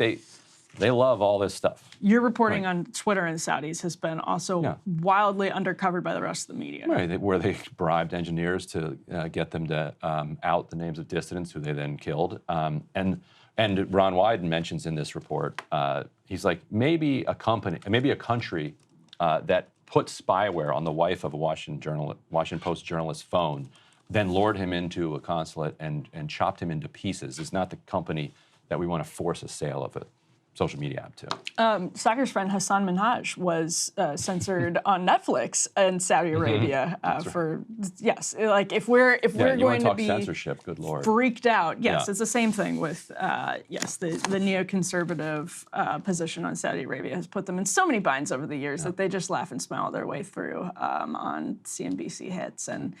they love all this stuff. Your reporting on Twitter and Saudis has been also wildly undercovered by the rest of the media. Right, where they bribed engineers to get them to out the names of dissidents who they then killed. And Ron Wyden mentions in this report, he's like, maybe a country that put spyware on the wife of a Washington Post journalist's phone, then lured him into a consulate and chopped him into pieces is not the company that we want to force a sale of a social media app to. Saker's friend Hassan Minhaj was censored on Netflix in Saudi Arabia for like if we're going to be censorship, good Lord, freaked out. Yes, it's the same thing with the neoconservative position on Saudi Arabia has put them in so many binds over the years that they just laugh and smile their way through on CNBC hits, and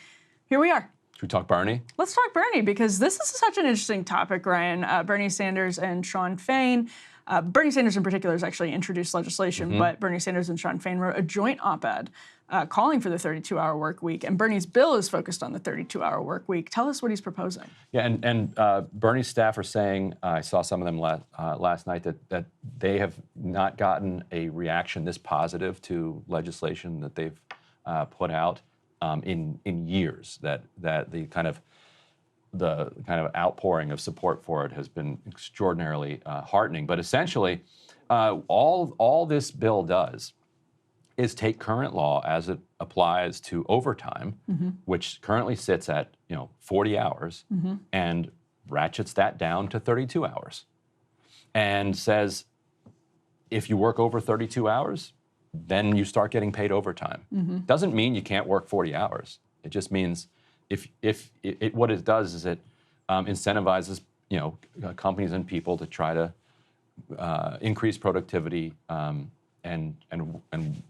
here we are. Should we talk Bernie? Let's talk Bernie, because this is such an interesting topic, Ryan. Bernie Sanders and Sean Fain. Bernie Sanders in particular has actually introduced legislation, but Bernie Sanders and Sean Fain wrote a joint op-ed calling for the 32-hour work week, and Bernie's bill is focused on the 32-hour work week. Tell us what he's proposing. Yeah, and Bernie's staff are saying, I saw some of them last night, that they have not gotten a reaction this positive to legislation that they've put out in years, that the kind of outpouring of support for it has been extraordinarily heartening. But essentially, all this bill does is take current law as it applies to overtime, which currently sits at 40 hours, and ratchets that down to 32 hours, and says, if you work over 32 hours, then you start getting paid overtime. Doesn't mean you can't work 40 hours. It just means what it does is it incentivizes companies and people to try to increase productivity and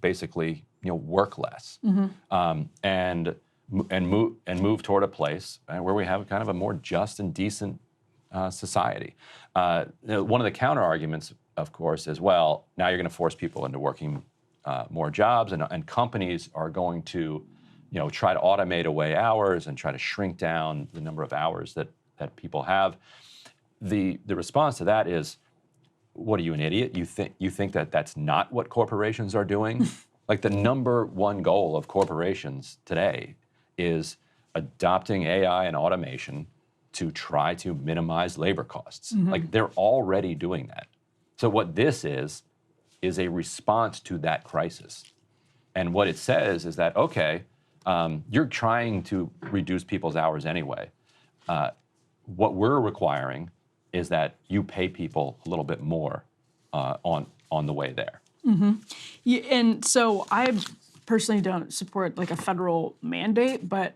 basically work less and move toward a place where we have kind of a more just and decent society. One of the counter arguments, of course, is, well, now you're going to force people into working more jobs, and companies are going to try to automate away hours and try to shrink down the number of hours that people have. The response to that is, what are you, an idiot? You think that that's not what corporations are doing? Like, the number one goal of corporations today is adopting AI and automation to try to minimize labor costs. Like, they're already doing that. So what this is a response to that crisis. And what it says is that, okay, you're trying to reduce people's hours anyway. What we're requiring is that you pay people a little bit more on the way there. Yeah, and so I personally don't support like a federal mandate, but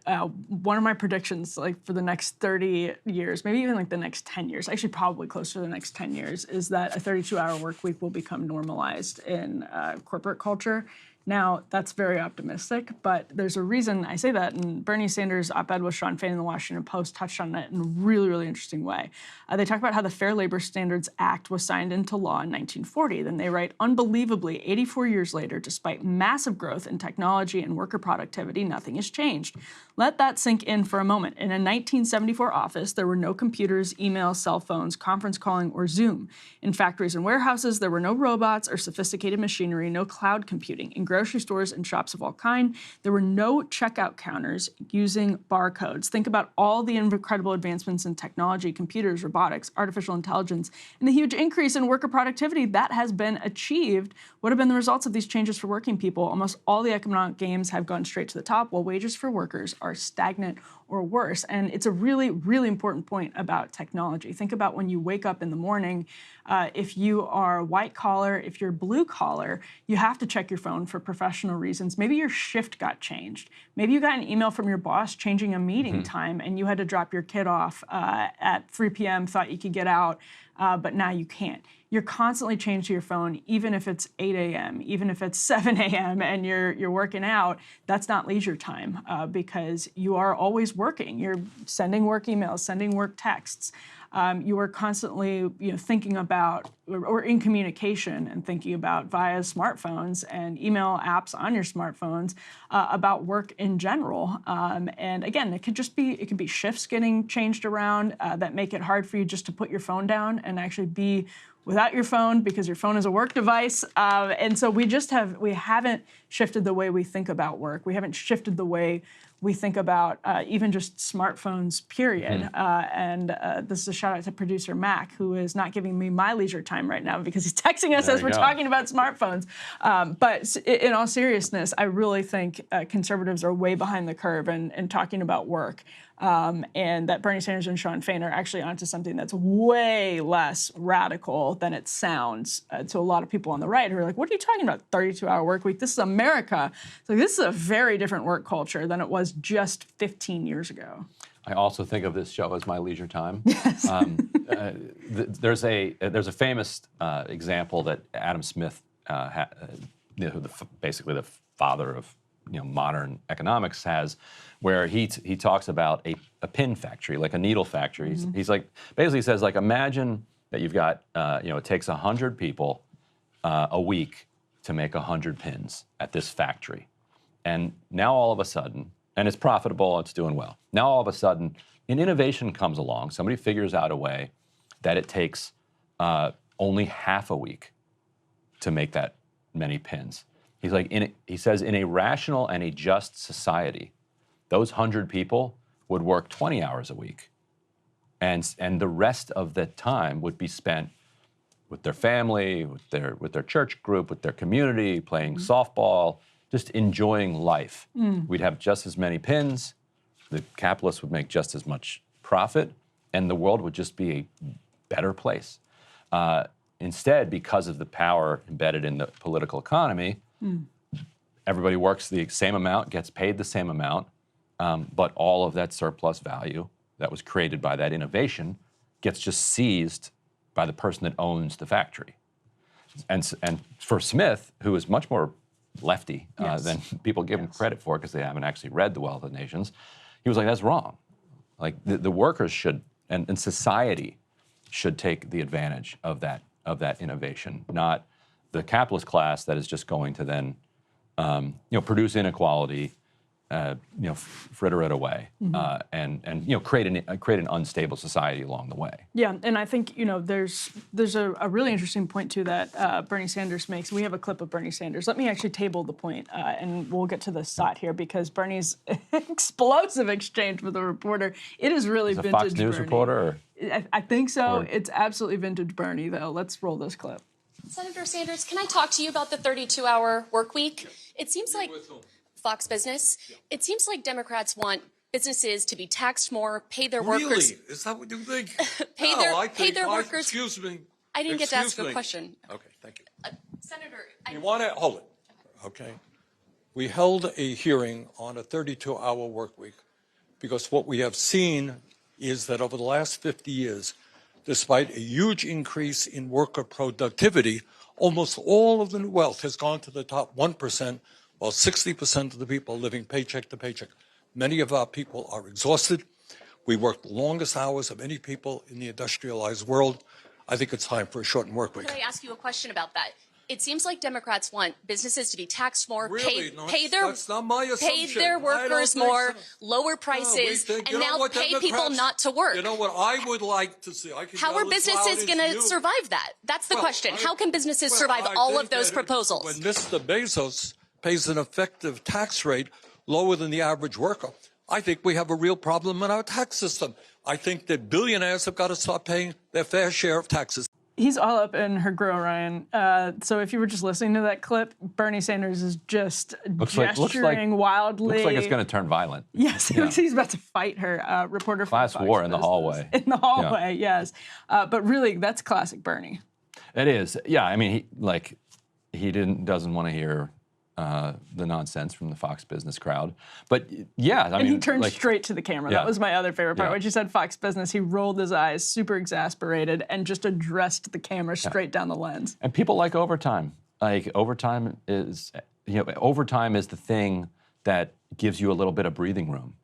one of my predictions, like for the next 30 years, maybe even like the next 10 years, actually probably closer to the next 10 years, is that a 32-hour work week will become normalized in corporate culture. Now, that's very optimistic, but there's a reason I say that, and Bernie Sanders' op-ed with Sean Fain in the Washington Post touched on it in a really, really interesting way. They talk about how the Fair Labor Standards Act was signed into law in 1940. Then they write, unbelievably, 84 years later, despite massive growth in technology and worker productivity, nothing has changed. Let that sink in for a moment. In a 1974 office, there were no computers, email, cell phones, conference calling, or Zoom. In factories and warehouses, there were no robots or sophisticated machinery, no cloud computing. In grocery stores and shops of all kind. There were no checkout counters using barcodes. Think about all the incredible advancements in technology, computers, robotics, artificial intelligence, and the huge increase in worker productivity that has been achieved. What have been the results of these changes for working people? Almost all the economic gains have gone straight to the top, while wages for workers are stagnant or worse. And it's a really, really important point about technology. Think about when you wake up in the morning, if you are white collar, if you're blue collar, you have to check your phone for professional reasons. Maybe your shift got changed. Maybe you got an email from your boss changing a meeting time and you had to drop your kid off at 3 p.m., thought you could get out, but now you can't. You're constantly chained to your phone, even if it's 8 a.m., even if it's 7 a.m. and you're working out. That's not leisure time because you are always working. You're sending work emails, sending work texts. You are constantly, thinking about or in communication and thinking about via smartphones and email apps on your smartphones about work in general. And again, it could be shifts getting changed around that make it hard for you just to put your phone down and actually be without your phone because your phone is a work device. And so we haven't shifted the way we think about work. We haven't shifted the way we think about even just smartphones, period. And this is a shout out to producer Mac, who is not giving me my leisure time right now because he's texting us as we're talking about smartphones. But in all seriousness, I really think conservatives are way behind the curve in talking about work. And that Bernie Sanders and Sean Fain are actually onto something that's way less radical than it sounds to a lot of people on the right who are like, what are you talking about, 32-hour work week? This is America. So this is a very different work culture than it was just 15 years ago. I also think of this show as my leisure time. Yes. There's a famous example that Adam Smith, basically the father of modern economics, has, where he talks about a pin factory, like a needle factory. He's like, basically says, like, imagine that you've got, it takes 100 people a week to make 100 pins at this factory. And now all of a sudden, and it's profitable, it's doing well. Now all of a sudden, an innovation comes along. Somebody figures out a way that it takes only half a week to make that many pins. He's like, he says, in a rational and a just society, those 100 people would work 20 hours a week. And the rest of the time would be spent with their family, with their church group, with their community, playing softball, just enjoying life. We'd have just as many pins, the capitalists would make just as much profit, and the world would just be a better place. Instead, because of the power embedded in the political economy, everybody works the same amount, gets paid the same amount, but all of that surplus value that was created by that innovation gets just seized by the person that owns the factory. And for Smith, who is much more lefty than people give him credit for because they haven't actually read The Wealth of Nations, he was like, that's wrong. Like the workers should, and society should take the advantage of that innovation, not the capitalist class that is just going to then produce inequality, fritter it away, and create an unstable society along the way. Yeah, and I think there's a really interesting point too that Bernie Sanders makes. We have a clip of Bernie Sanders. Let me actually table the point, and we'll get to the SOT here because Bernie's explosive exchange with a reporter. It is really vintage Bernie. A Fox News reporter? Or? I think so. It's absolutely vintage Bernie, though. Let's roll this clip. Senator Sanders, can I talk to you about the 32-hour work week? It seems like Fox Business. It seems like Democrats want businesses to be taxed more, pay their workers. Really? Is that what you think? pay their workers. Excuse me. I didn't get to ask a question. Okay, thank you. Senator, you want to hold it? Okay. We held a hearing on a 32-hour work week because what we have seen is that over the last 50 years, despite a huge increase in worker productivity, almost all of the new wealth has gone to the top 1%, while 60% of the people are living paycheck to paycheck. Many of our people are exhausted. We work the longest hours of any people in the industrialized world. I think it's time for a shortened work week. Can I ask you a question about that? It seems like Democrats want businesses to be taxed more, really? pay their workers more, lower prices, and now pay people not to work. You know what I would like to see? How are businesses going to survive that? That's the question. How can businesses survive all of those proposals? When Mr. Bezos pays an effective tax rate lower than the average worker, I think we have a real problem in our tax system. I think that billionaires have got to start paying their fair share of taxes. He's all up in her grill, Ryan. So if you were just listening to that clip, Bernie Sanders is just gesturing wildly. Looks like it's going to turn violent. Yes, it looks like he's about to fight her. Reporter from Class Fox war in the Business. hallway. In the hallway, yes. But really, that's classic Bernie. It is. Yeah, I mean, he doesn't want to hear the nonsense from the Fox Business crowd. But yeah, I mean, he turned straight to the camera. Yeah. That was my other favorite part. Yeah. When she said Fox Business, he rolled his eyes, super exasperated, and just addressed the camera straight down the lens. And people like overtime. Like overtime is the thing that gives you a little bit of breathing room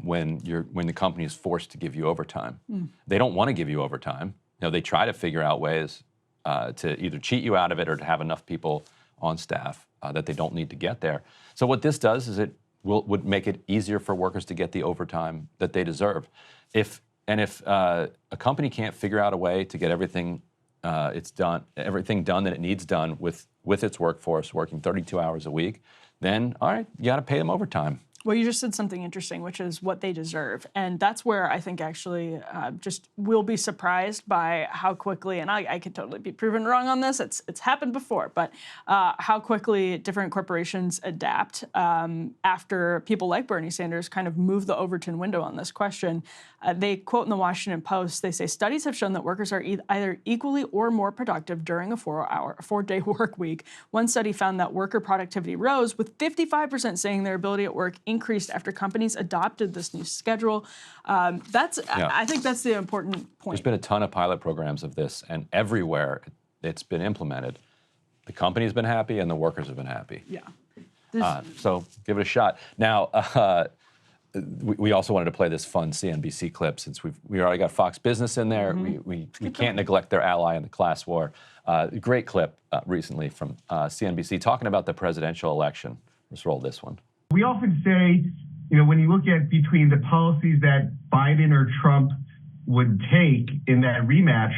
when the company is forced to give you overtime. They don't want to give you overtime. They try to figure out ways to either cheat you out of it or to have enough people on staff that they don't need to get there. So what this does is it would make it easier for workers to get the overtime that they deserve. If a company can't figure out a way to get everything done that it needs done with its workforce working 32 hours a week, then all right, you got to pay them overtime. Well, you just said something interesting, which is what they deserve. And that's where I think actually just we'll be surprised by how quickly, and I could totally be proven wrong on this, it's happened before, but how quickly different corporations adapt after people like Bernie Sanders kind of move the Overton window on this question. They quote in the Washington Post, they say, studies have shown that workers are either equally or more productive during a 4-day work week. One study found that worker productivity rose, with 55% saying their ability at work increased after companies adopted this new schedule. I think that's the important point. There's been a ton of pilot programs of this, and everywhere it's been implemented, the company's been happy and the workers have been happy. Yeah. So give it a shot. Now, we also wanted to play this fun CNBC clip since we already got Fox Business in there. We can't neglect their ally in the class war. Great clip recently from CNBC talking about the presidential election. Let's roll this one. We often say, when you look at between the policies that Biden or Trump would take in that rematch,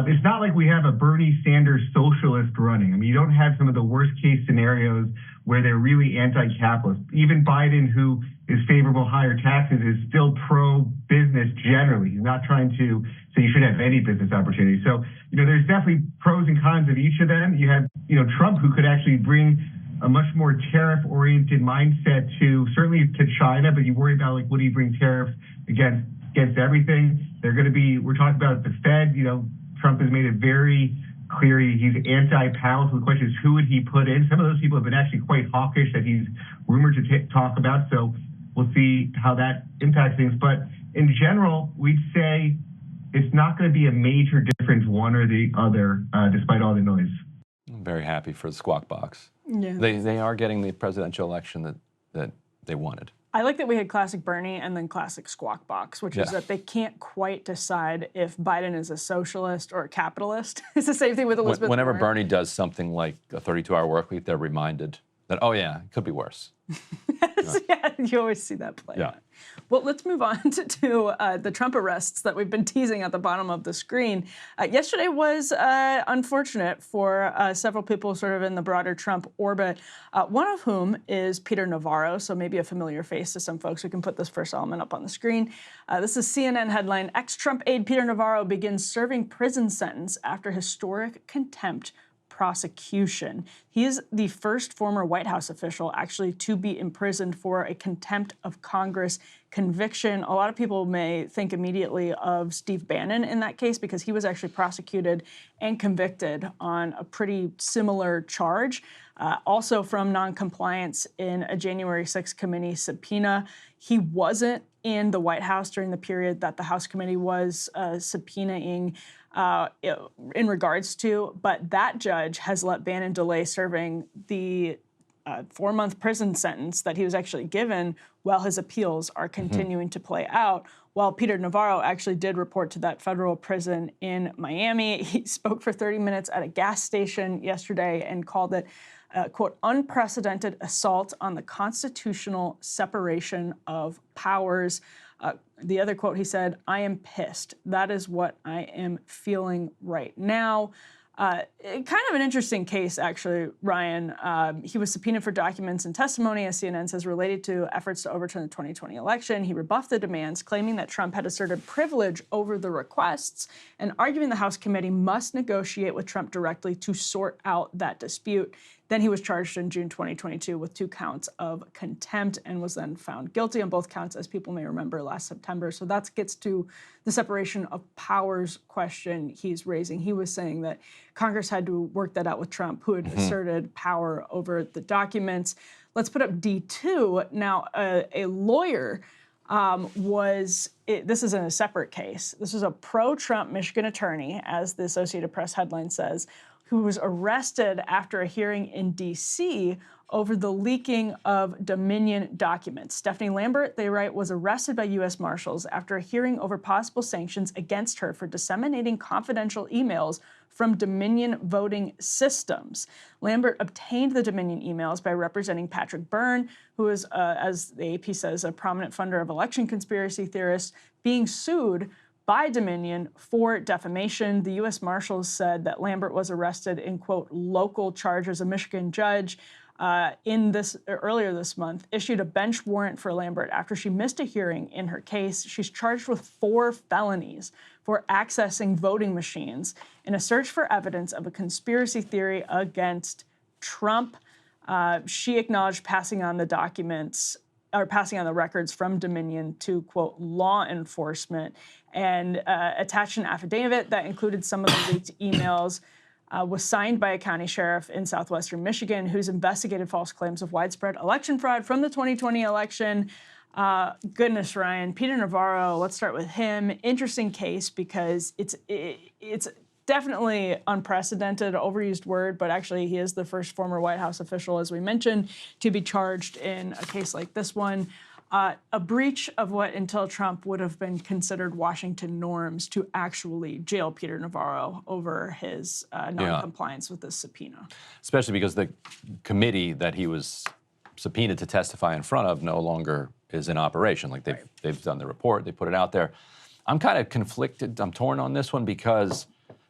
it's not like we have a Bernie Sanders socialist running. I mean, you don't have some of the worst case scenarios where they're really anti-capitalist. Even Biden, who is favorable higher taxes, is still pro-business generally. He's not trying to say you should have any business opportunity. So, there's definitely pros and cons of each of them. You have, Trump, who could actually bring a much more tariff-oriented mindset certainly to China, but you worry about, would he bring tariffs against everything? We're talking about the Fed. Trump has made it very clear he's anti-Powell. So the question is, who would he put in? Some of those people have been actually quite hawkish that he's rumored to talk about. So we'll see how that impacts things. But in general, we'd say it's not going to be a major difference one or the other, despite all the noise. I'm very happy for the Squawk Box. Yeah. They are getting the presidential election that they wanted. I like that we had classic Bernie and then classic Squawk Box, which is that they can't quite decide if Biden is a socialist or a capitalist. It's the same thing with Elizabeth Whenever Warren. Bernie does something like a 32-hour work week, they're reminded that, oh yeah, it could be worse. Yeah, you always see that play out. Well, let's move on to the Trump arrests that we've been teasing at the bottom of the screen. Yesterday was unfortunate for several people sort of in the broader Trump orbit, one of whom is Peter Navarro, so maybe a familiar face to some folks. We can put this first element up on the screen. This is CNN headline, ex-Trump aide Peter Navarro begins serving prison sentence after historic contempt prosecution. He is the first former White House official actually to be imprisoned for a contempt of Congress conviction. A lot of people may think immediately of Steve Bannon in that case because he was actually prosecuted and convicted on a pretty similar charge, also from noncompliance in a January 6th committee subpoena. He wasn't in the White House during the period that the House committee was subpoenaing in regards to, but that judge has let Bannon delay serving the 4-month prison sentence that he was actually given while his appeals are continuing to play out. While Peter Navarro actually did report to that federal prison in Miami, he spoke for 30 minutes at a gas station yesterday and called it, quote, unprecedented assault on the constitutional separation of powers. The other quote, he said, I am pissed. That is what I am feeling right now. Kind of an interesting case, actually, Ryan. He was subpoenaed for documents and testimony, as CNN says, related to efforts to overturn the 2020 election. He rebuffed the demands, claiming that Trump had asserted privilege over the requests and arguing the House committee must negotiate with Trump directly to sort out that dispute. Then he was charged in June 2022 with 2 counts of contempt and was then found guilty on both counts, as people may remember, last September. So that gets to the separation of powers question he's raising. He was saying that Congress had to work that out with Trump, who had asserted power over the documents. Let's put up D2. Now, a lawyer this is in a separate case. This is a pro-Trump Michigan attorney, as the Associated Press headline says, who was arrested after a hearing in D.C. over the leaking of Dominion documents. Stephanie Lambert, they write, was arrested by U.S. Marshals after a hearing over possible sanctions against her for disseminating confidential emails from Dominion voting systems. Lambert obtained the Dominion emails by representing Patrick Byrne, who is, as the AP says, a prominent funder of election conspiracy theorists, being sued by Dominion for defamation. The U.S. Marshals said that Lambert was arrested in, quote, local charges. A Michigan judge earlier this month issued a bench warrant for Lambert after she missed a hearing in her case. She's charged with 4 felonies for accessing voting machines in a search for evidence of a conspiracy theory against Trump. She acknowledged passing on the documents or passing on the records from Dominion to, quote, law enforcement, and attached an affidavit that included some of the leaked emails, was signed by a county sheriff in southwestern Michigan who's investigated false claims of widespread election fraud from the 2020 election. Goodness, Ryan. Peter Navarro, let's start with him. Interesting case because it's definitely unprecedented, overused word, but actually he is the first former White House official, as we mentioned, to be charged in a case like this one. A breach of what until Trump would have been considered Washington norms to actually jail Peter Navarro over his non-compliance with this subpoena. Especially because the committee that he was subpoenaed to testify in front of no longer is in operation. Like they've done the report, they put it out there. I'm kind of conflicted, I'm torn on this one because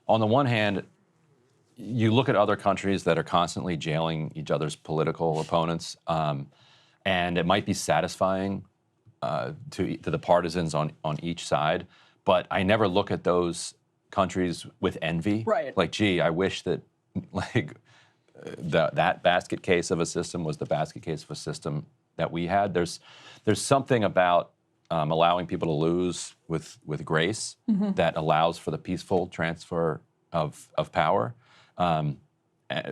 on the one hand, you look at other countries that are constantly jailing each other's political opponents, and it might be satisfying to the partisans on each side, but I never look at those countries with envy. Right. Like, gee, I wish that that basket case of a system was the basket case of a system that we had. There's something about allowing people to lose with grace that allows for the peaceful transfer of power,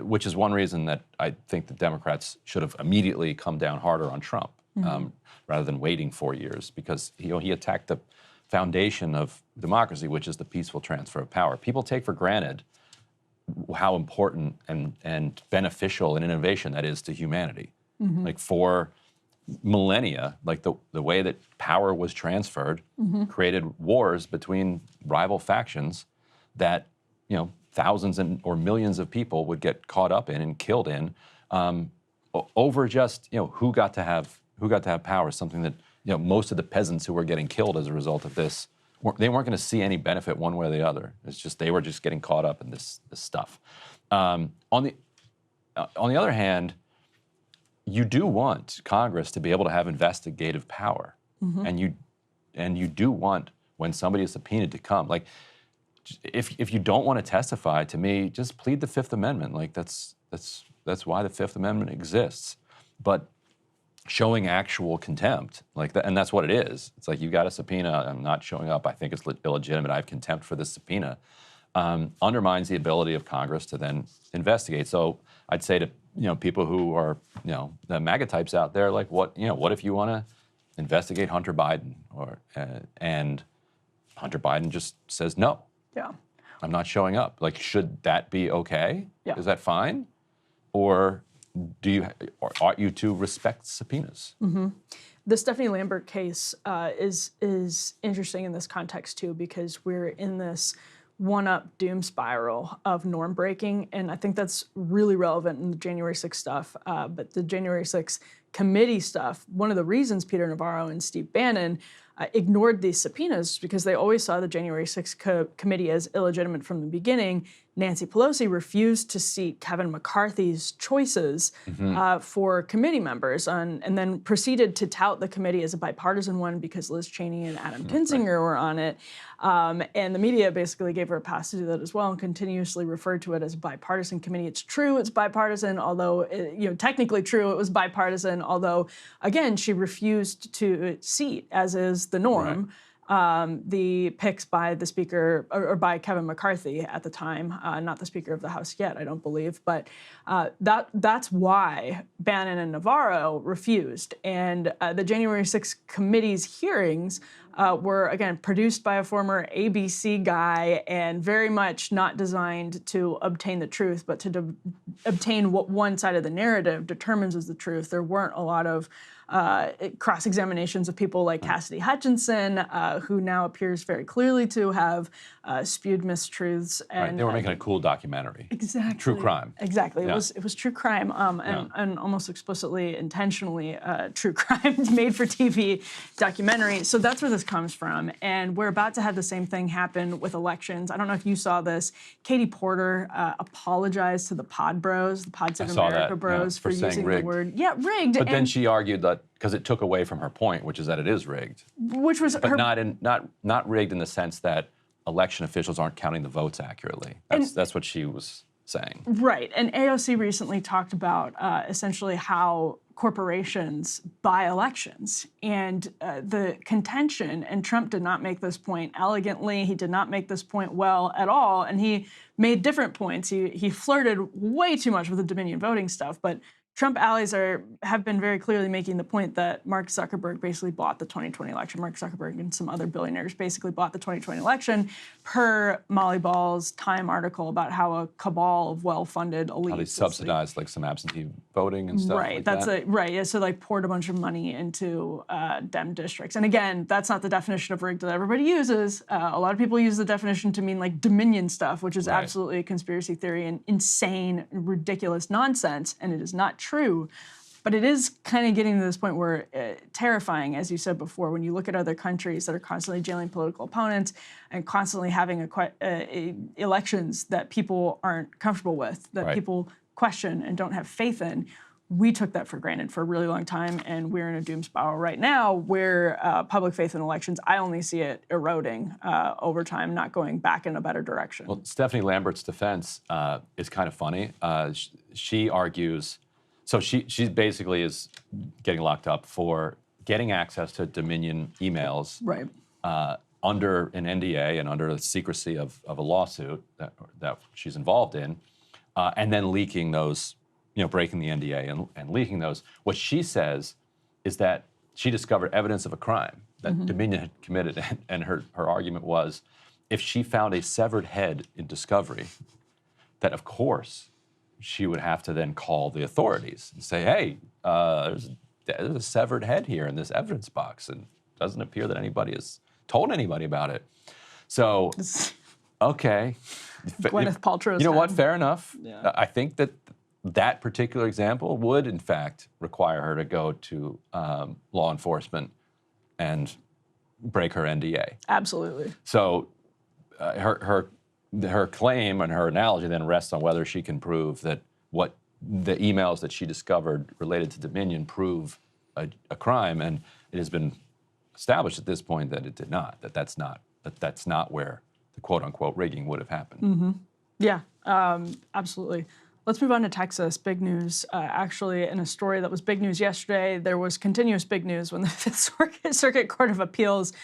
which is one reason that I think the Democrats should have immediately come down harder on Trump rather than waiting 4 years, because he attacked the foundation of democracy, which is the peaceful transfer of power. People take for granted how important and beneficial an innovation that is to humanity. Like for millennia, like the way that power was transferred created wars between rival factions that, thousands or millions of people would get caught up in and killed in over just, who got to have power, something that, most of the peasants who were getting killed as a result of this, they weren't going to see any benefit one way or the other. It's just, they were just getting caught up in this stuff. On the other hand, you do want Congress to be able to have investigative power, and you do want, when somebody is subpoenaed, to come. Like, if you don't want to testify, to me, just plead the Fifth Amendment. Like that's why the Fifth Amendment exists. But showing actual contempt, like that, and that's what it is. It's like, you got a subpoena, I'm not showing up, I think it's illegitimate, I have contempt for this subpoena, undermines the ability of Congress to then investigate. So I'd say to people who are the MAGA types out there, like what if you want to investigate Hunter Biden, and Hunter Biden just says no. Yeah. I'm not showing up. Like, should that be okay? Yeah. Is that fine? Or ought you to respect subpoenas? The Stephanie Lambert case is interesting in this context too, because we're in this one-up doom spiral of norm breaking, and I think that's really relevant in the January 6th stuff. But the January 6th committee stuff, one of the reasons Peter Navarro and Steve Bannon ignored these subpoenas because they always saw the January 6th committee as illegitimate from the beginning. Nancy Pelosi refused to seat Kevin McCarthy's choices for committee members and then proceeded to tout the committee as a bipartisan one because Liz Cheney and Adam Kinzinger were on it. And the media basically gave her a pass to do that as well and continuously referred to it as a bipartisan committee. It's true, it's bipartisan, although, technically true, it was bipartisan, although, again, she refused to seat, as is the norm. The picks by the Speaker, or by Kevin McCarthy at the time, not the Speaker of the House yet, I don't believe, but that's why Bannon and Navarro refused. And the January 6th committee's hearings were, again, produced by a former ABC guy and very much not designed to obtain the truth, but to obtain what one side of the narrative determines as the truth. There weren't a lot of cross-examinations of people like Cassidy Hutchinson, who now appears very clearly to have spewed mistruths. And they were making a cool documentary. Exactly. True crime. Exactly. Yeah. It was true crime, and almost explicitly, intentionally true crime, made for TV documentary. So that's where this comes from. And we're about to have the same thing happen with elections. I don't know if you saw this. Katie Porter apologized to the Pod Bros, the Pod Save America Bros, for using rigged. the word rigged. But then she argued that because it took away from her point, which is that it is rigged. Which was but not rigged in the sense that election officials aren't counting the votes accurately. That's what she was saying. Right. And AOC recently talked about essentially how corporations buy elections. And the contention, and Trump did not make this point elegantly, he did not make this point well at all, and he made different points. He flirted way too much with the Dominion voting stuff, but Trump allies have been very clearly making the point that Mark Zuckerberg basically bought the 2020 election. Mark Zuckerberg and some other billionaires basically bought the 2020 election per Molly Ball's Time article about how a cabal of well-funded elites. How they subsidized like some absentee voting and stuff. Right. Like that's that. right. Yeah. So like poured a bunch of money into Dem districts. And again, that's not the definition of rigged that everybody uses. A lot of people use the definition to mean like Dominion stuff, which is absolutely a conspiracy theory and insane, ridiculous nonsense. And it is not true. But it is kind of getting to this point where terrifying, as you said before, when you look at other countries that are constantly jailing political opponents and constantly having elections that people aren't comfortable with, that people question and don't have faith in. We took that for granted for a really long time, and we're in a doom spiral right now where public faith in elections, I only see it eroding over time, not going back in a better direction. Well, Stephanie Lambert's defense is kind of funny. She argues, so she basically is getting locked up for getting access to Dominion emails under an NDA and under the secrecy of a lawsuit that she's involved in, and then leaking those, breaking the NDA and leaking those. What she says is that she discovered evidence of a crime that Dominion had committed, and her argument was, if she found a severed head in discovery, that of course she would have to then call the authorities and say, hey, there's a severed head here in this evidence box, and it doesn't appear that anybody has told anybody about it. So, okay. Gwyneth Paltrow's You know what? head. Fair enough. Yeah. I think that particular example would, in fact, require her to go to law enforcement and break her NDA. Absolutely. So her claim and her analogy then rests on whether she can prove that what the emails that she discovered related to Dominion prove a crime, and it has been established at this point that it did not. That's not where the quote-unquote rigging would have happened. Mm-hmm. Yeah, absolutely. Let's move on to Texas. Big news, actually, in a story that was big news yesterday. There was continuous big news when the Fifth Circuit Court of Appeals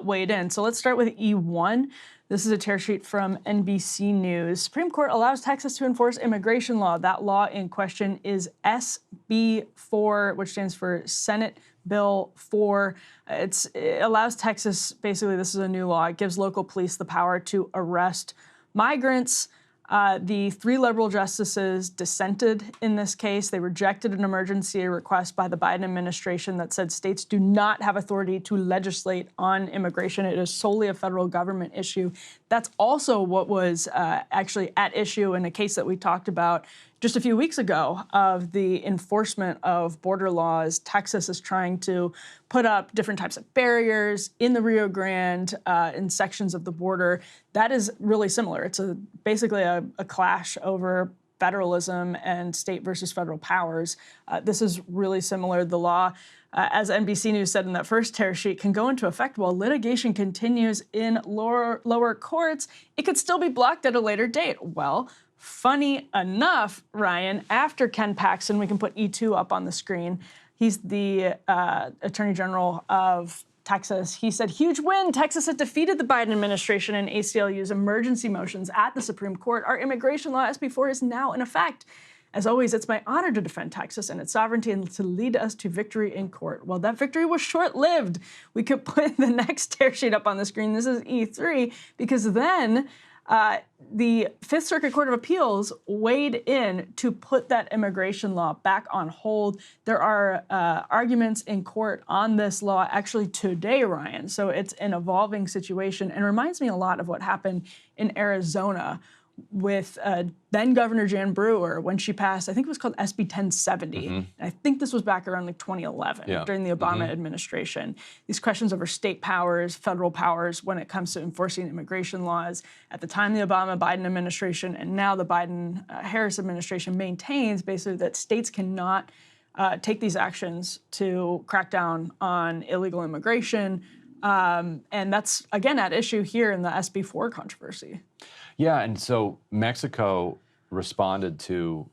weighed in. So let's start with E1. This is a tear sheet from NBC News. Supreme Court allows Texas to enforce immigration law. That law in question is SB 4, which stands for Senate Bill 4. It allows Texas, basically this is a new law, it gives local police the power to arrest migrants. The 3 liberal justices dissented in this case. They rejected an emergency request by the Biden administration that said states do not have authority to legislate on immigration. It is solely a federal government issue. That's also what was actually at issue in a case that we talked about just a few weeks ago of the enforcement of border laws. Texas is trying to put up different types of barriers in the Rio Grande, in sections of the border. That is really similar. It's basically a clash over federalism and state versus federal powers. This is really similar. The law, as NBC News said in that first tear sheet, can go into effect while litigation continues in lower courts. It could still be blocked at a later date. Well, funny enough, Ryan, after Ken Paxton, we can put E2 up on the screen. He's the Attorney General of Texas. He said, huge win. Texas has defeated the Biden administration and ACLU's emergency motions at the Supreme Court. Our immigration law, SB4, is now in effect. As always, it's my honor to defend Texas and its sovereignty and to lead us to victory in court. Well, that victory was short-lived. We could put the next tear sheet up on the screen. This is E3, because then the Fifth Circuit Court of Appeals weighed in to put that immigration law back on hold. There are arguments in court on this law actually today, Ryan. So it's an evolving situation and reminds me a lot of what happened in Arizona with then Governor Jan Brewer when she passed, I think it was called SB 1070. And I think this was back around like 2011 during the Obama administration. These questions over state powers, federal powers when it comes to enforcing immigration laws. At the time, the Obama-Biden administration and now the Biden-Harris administration maintains basically that states cannot take these actions to crack down on illegal immigration. And that's, again, at issue here in the SB4 controversy. Yeah, and so Mexico responded to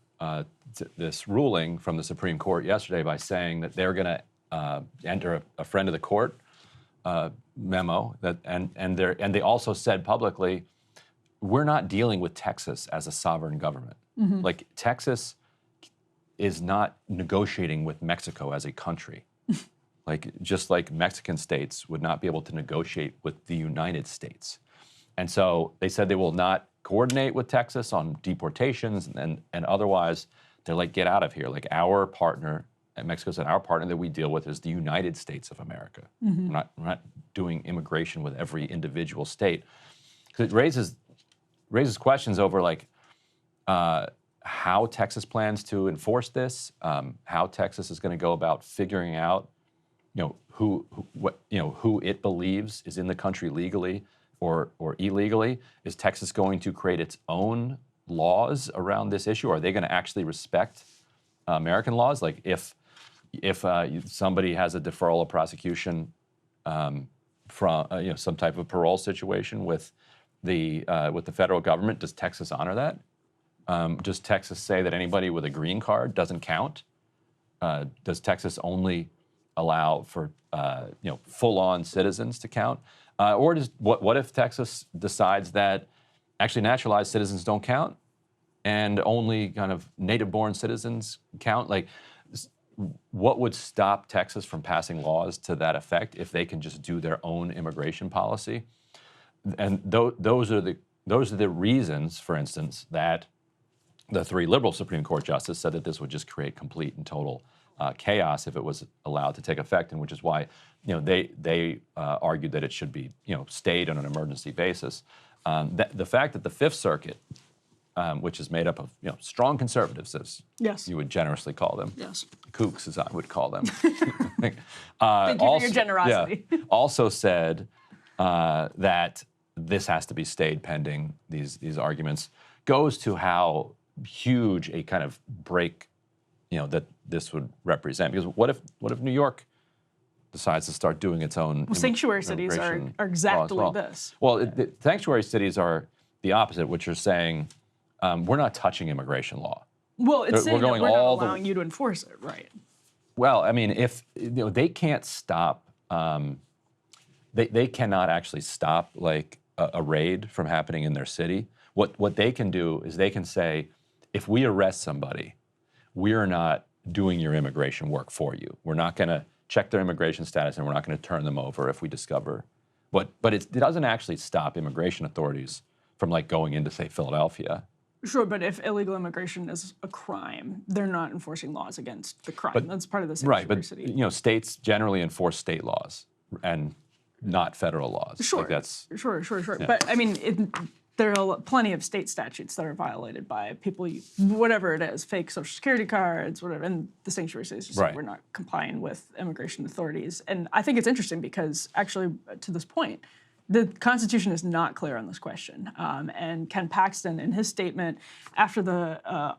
this ruling from the Supreme Court yesterday by saying that they're going to enter a friend of the court memo and they also said publicly, we're not dealing with Texas as a sovereign government. Like Texas is not negotiating with Mexico as a country. Like just like Mexican states would not be able to negotiate with the United States. And so they said they will not coordinate with Texas on deportations and otherwise. They're like, get out of here. Like our partner, and Mexico said, our partner that we deal with is the United States of America. We're not doing immigration with every individual state. Because it raises questions over like how Texas plans to enforce this, how Texas is going to go about figuring out, who it believes is in the country legally or illegally. Is Texas going to create its own laws around this issue? Are they going to actually respect American laws? Like if somebody has a deferral of prosecution from some type of parole situation with the federal government, does Texas honor that? Does Texas say that anybody with a green card doesn't count? Does Texas only allow for full-on citizens to count? Or what if Texas decides that actually naturalized citizens don't count and only kind of native-born citizens count? Like, what would stop Texas from passing laws to that effect if they can just do their own immigration policy? And those are the reasons, for instance, that the three liberal Supreme Court justices said that this would just create complete and total chaos if it was allowed to take effect, and which is why they argued that it should be stayed on an emergency basis. The fact that the Fifth Circuit, which is made up of strong conservatives, as you would generously call them, kooks as I would call them, Thank you for your generosity. Also said that this has to be stayed pending these arguments, goes to how huge a kind of break that this would represent. Because what if New York decides to start doing its own sanctuary cities are exactly this. Well, sanctuary cities are the opposite, which are saying we're not touching immigration law. Well, it's saying that we're not allowing you to enforce it, right? Well, I mean, if they can't stop, they cannot actually stop like a raid from happening in their city. What they can do is they can say, if we arrest somebody, we're not doing your immigration work for you. We're not going to check their immigration status, and we're not going to turn them over if we discover. But it doesn't actually stop immigration authorities from like going into, say, Philadelphia. Sure, but if illegal immigration is a crime, they're not enforcing laws against the crime. That's part of the sanctuary city. But states generally enforce state laws and not federal laws. Sure, like that's sure. Yeah. But I mean, there are plenty of state statutes that are violated by people, whatever it is, fake Social Security cards, whatever, and the sanctuary cities just say we're not complying with immigration authorities. And I think it's interesting because actually, to this point, the Constitution is not clear on this question. And Ken Paxton, in his statement after the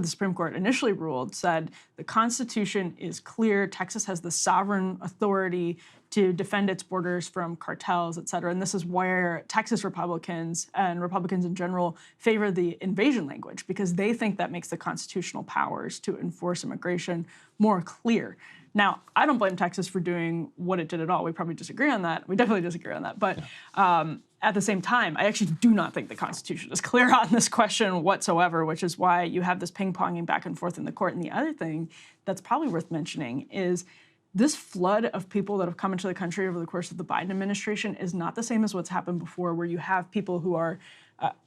Supreme Court initially ruled, said the Constitution is clear. Texas has the sovereign authority to defend its borders from cartels, et cetera. And this is where Texas Republicans and Republicans in general favor the invasion language, because they think that makes the constitutional powers to enforce immigration more clear. Now, I don't blame Texas for doing what it did at all. We probably disagree on that. We definitely disagree on that. But at the same time, I actually do not think the Constitution is clear on this question whatsoever, which is why you have this ping-ponging back and forth in the court. And the other thing that's probably worth mentioning is this flood of people that have come into the country over the course of the Biden administration is not the same as what's happened before, where you have people who are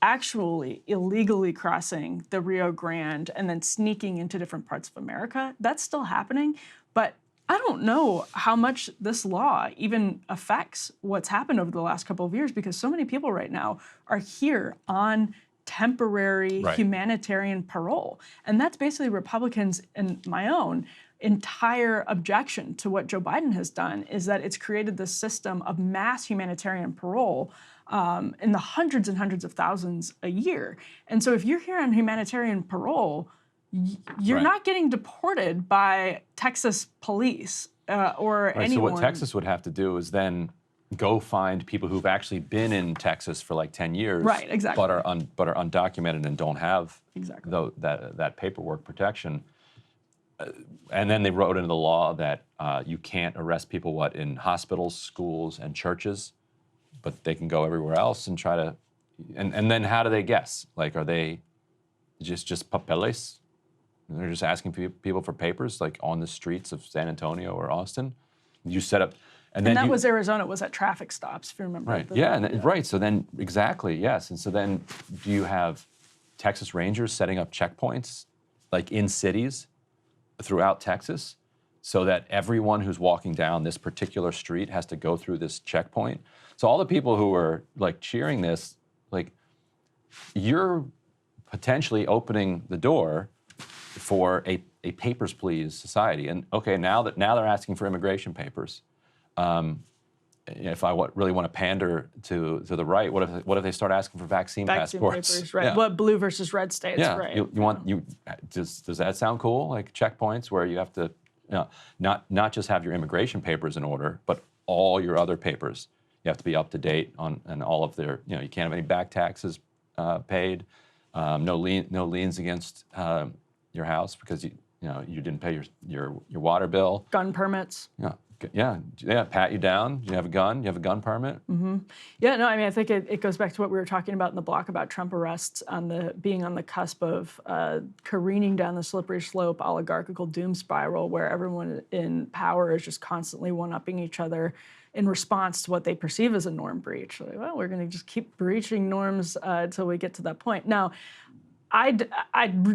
actually illegally crossing the Rio Grande and then sneaking into different parts of America. That's still happening. But I don't know how much this law even affects what's happened over the last couple of years, because so many people right now are here on temporary humanitarian parole. And that's basically Republicans and my own entire objection to what Joe Biden has done, is that it's created this system of mass humanitarian parole in the hundreds and hundreds of thousands a year. And so if you're here on humanitarian parole, you're not getting deported by Texas police or anyone. So what Texas would have to do is then go find people who've actually been in Texas for like 10 years, but are undocumented and don't have that paperwork protection. And then they wrote into the law that you can't arrest people, in hospitals, schools, and churches, but they can go everywhere else and try to. And then how do they guess? Like, are they just papeles? They're just asking people for papers, like on the streets of San Antonio or Austin. You set up, and then that was Arizona. Was at traffic stops, if you remember. Right. So then, yes. And so then, do you have Texas Rangers setting up checkpoints, like in cities throughout Texas, so that everyone who's walking down this particular street has to go through this checkpoint? So all the people who are like cheering this, like, you're potentially opening the door for a papers please society. And okay, now they're asking for immigration papers. If I really want to pander to the right, what if they start asking for vaccine passports? Papers, right? What blue versus red states? Right. Does that sound cool? Like checkpoints where you have to, not just have your immigration papers in order, but all your other papers. You have to be up to date on and all of their. You can't have any back taxes paid. No liens against your house because you didn't pay your water bill. Gun permits. Yeah, pat you down. You have a gun. You have a gun permit. Mm-hmm. Yeah, no, I mean, I think it goes back to what we were talking about in the block about Trump arrests being on the cusp of careening down the slippery slope oligarchical doom spiral, where everyone in power is just constantly one-upping each other in response to what they perceive as a norm breach. Like, well, we're going to just keep breaching norms until we get to that point. Now, I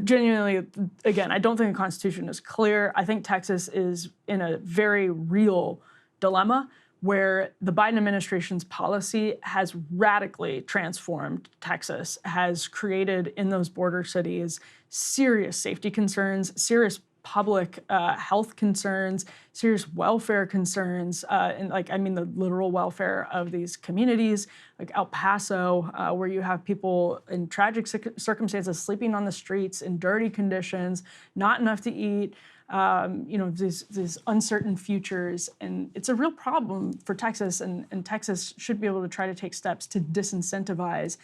genuinely, again, I don't think the Constitution is clear. I think Texas is in a very real dilemma where the Biden administration's policy has radically transformed Texas, has created in those border cities serious safety concerns, serious public health concerns, serious welfare concerns, and the literal welfare of these communities, like El Paso, where you have people in tragic circumstances sleeping on the streets in dirty conditions, not enough to eat, these uncertain futures. And it's a real problem for Texas, and Texas should be able to try to take steps to disincentivize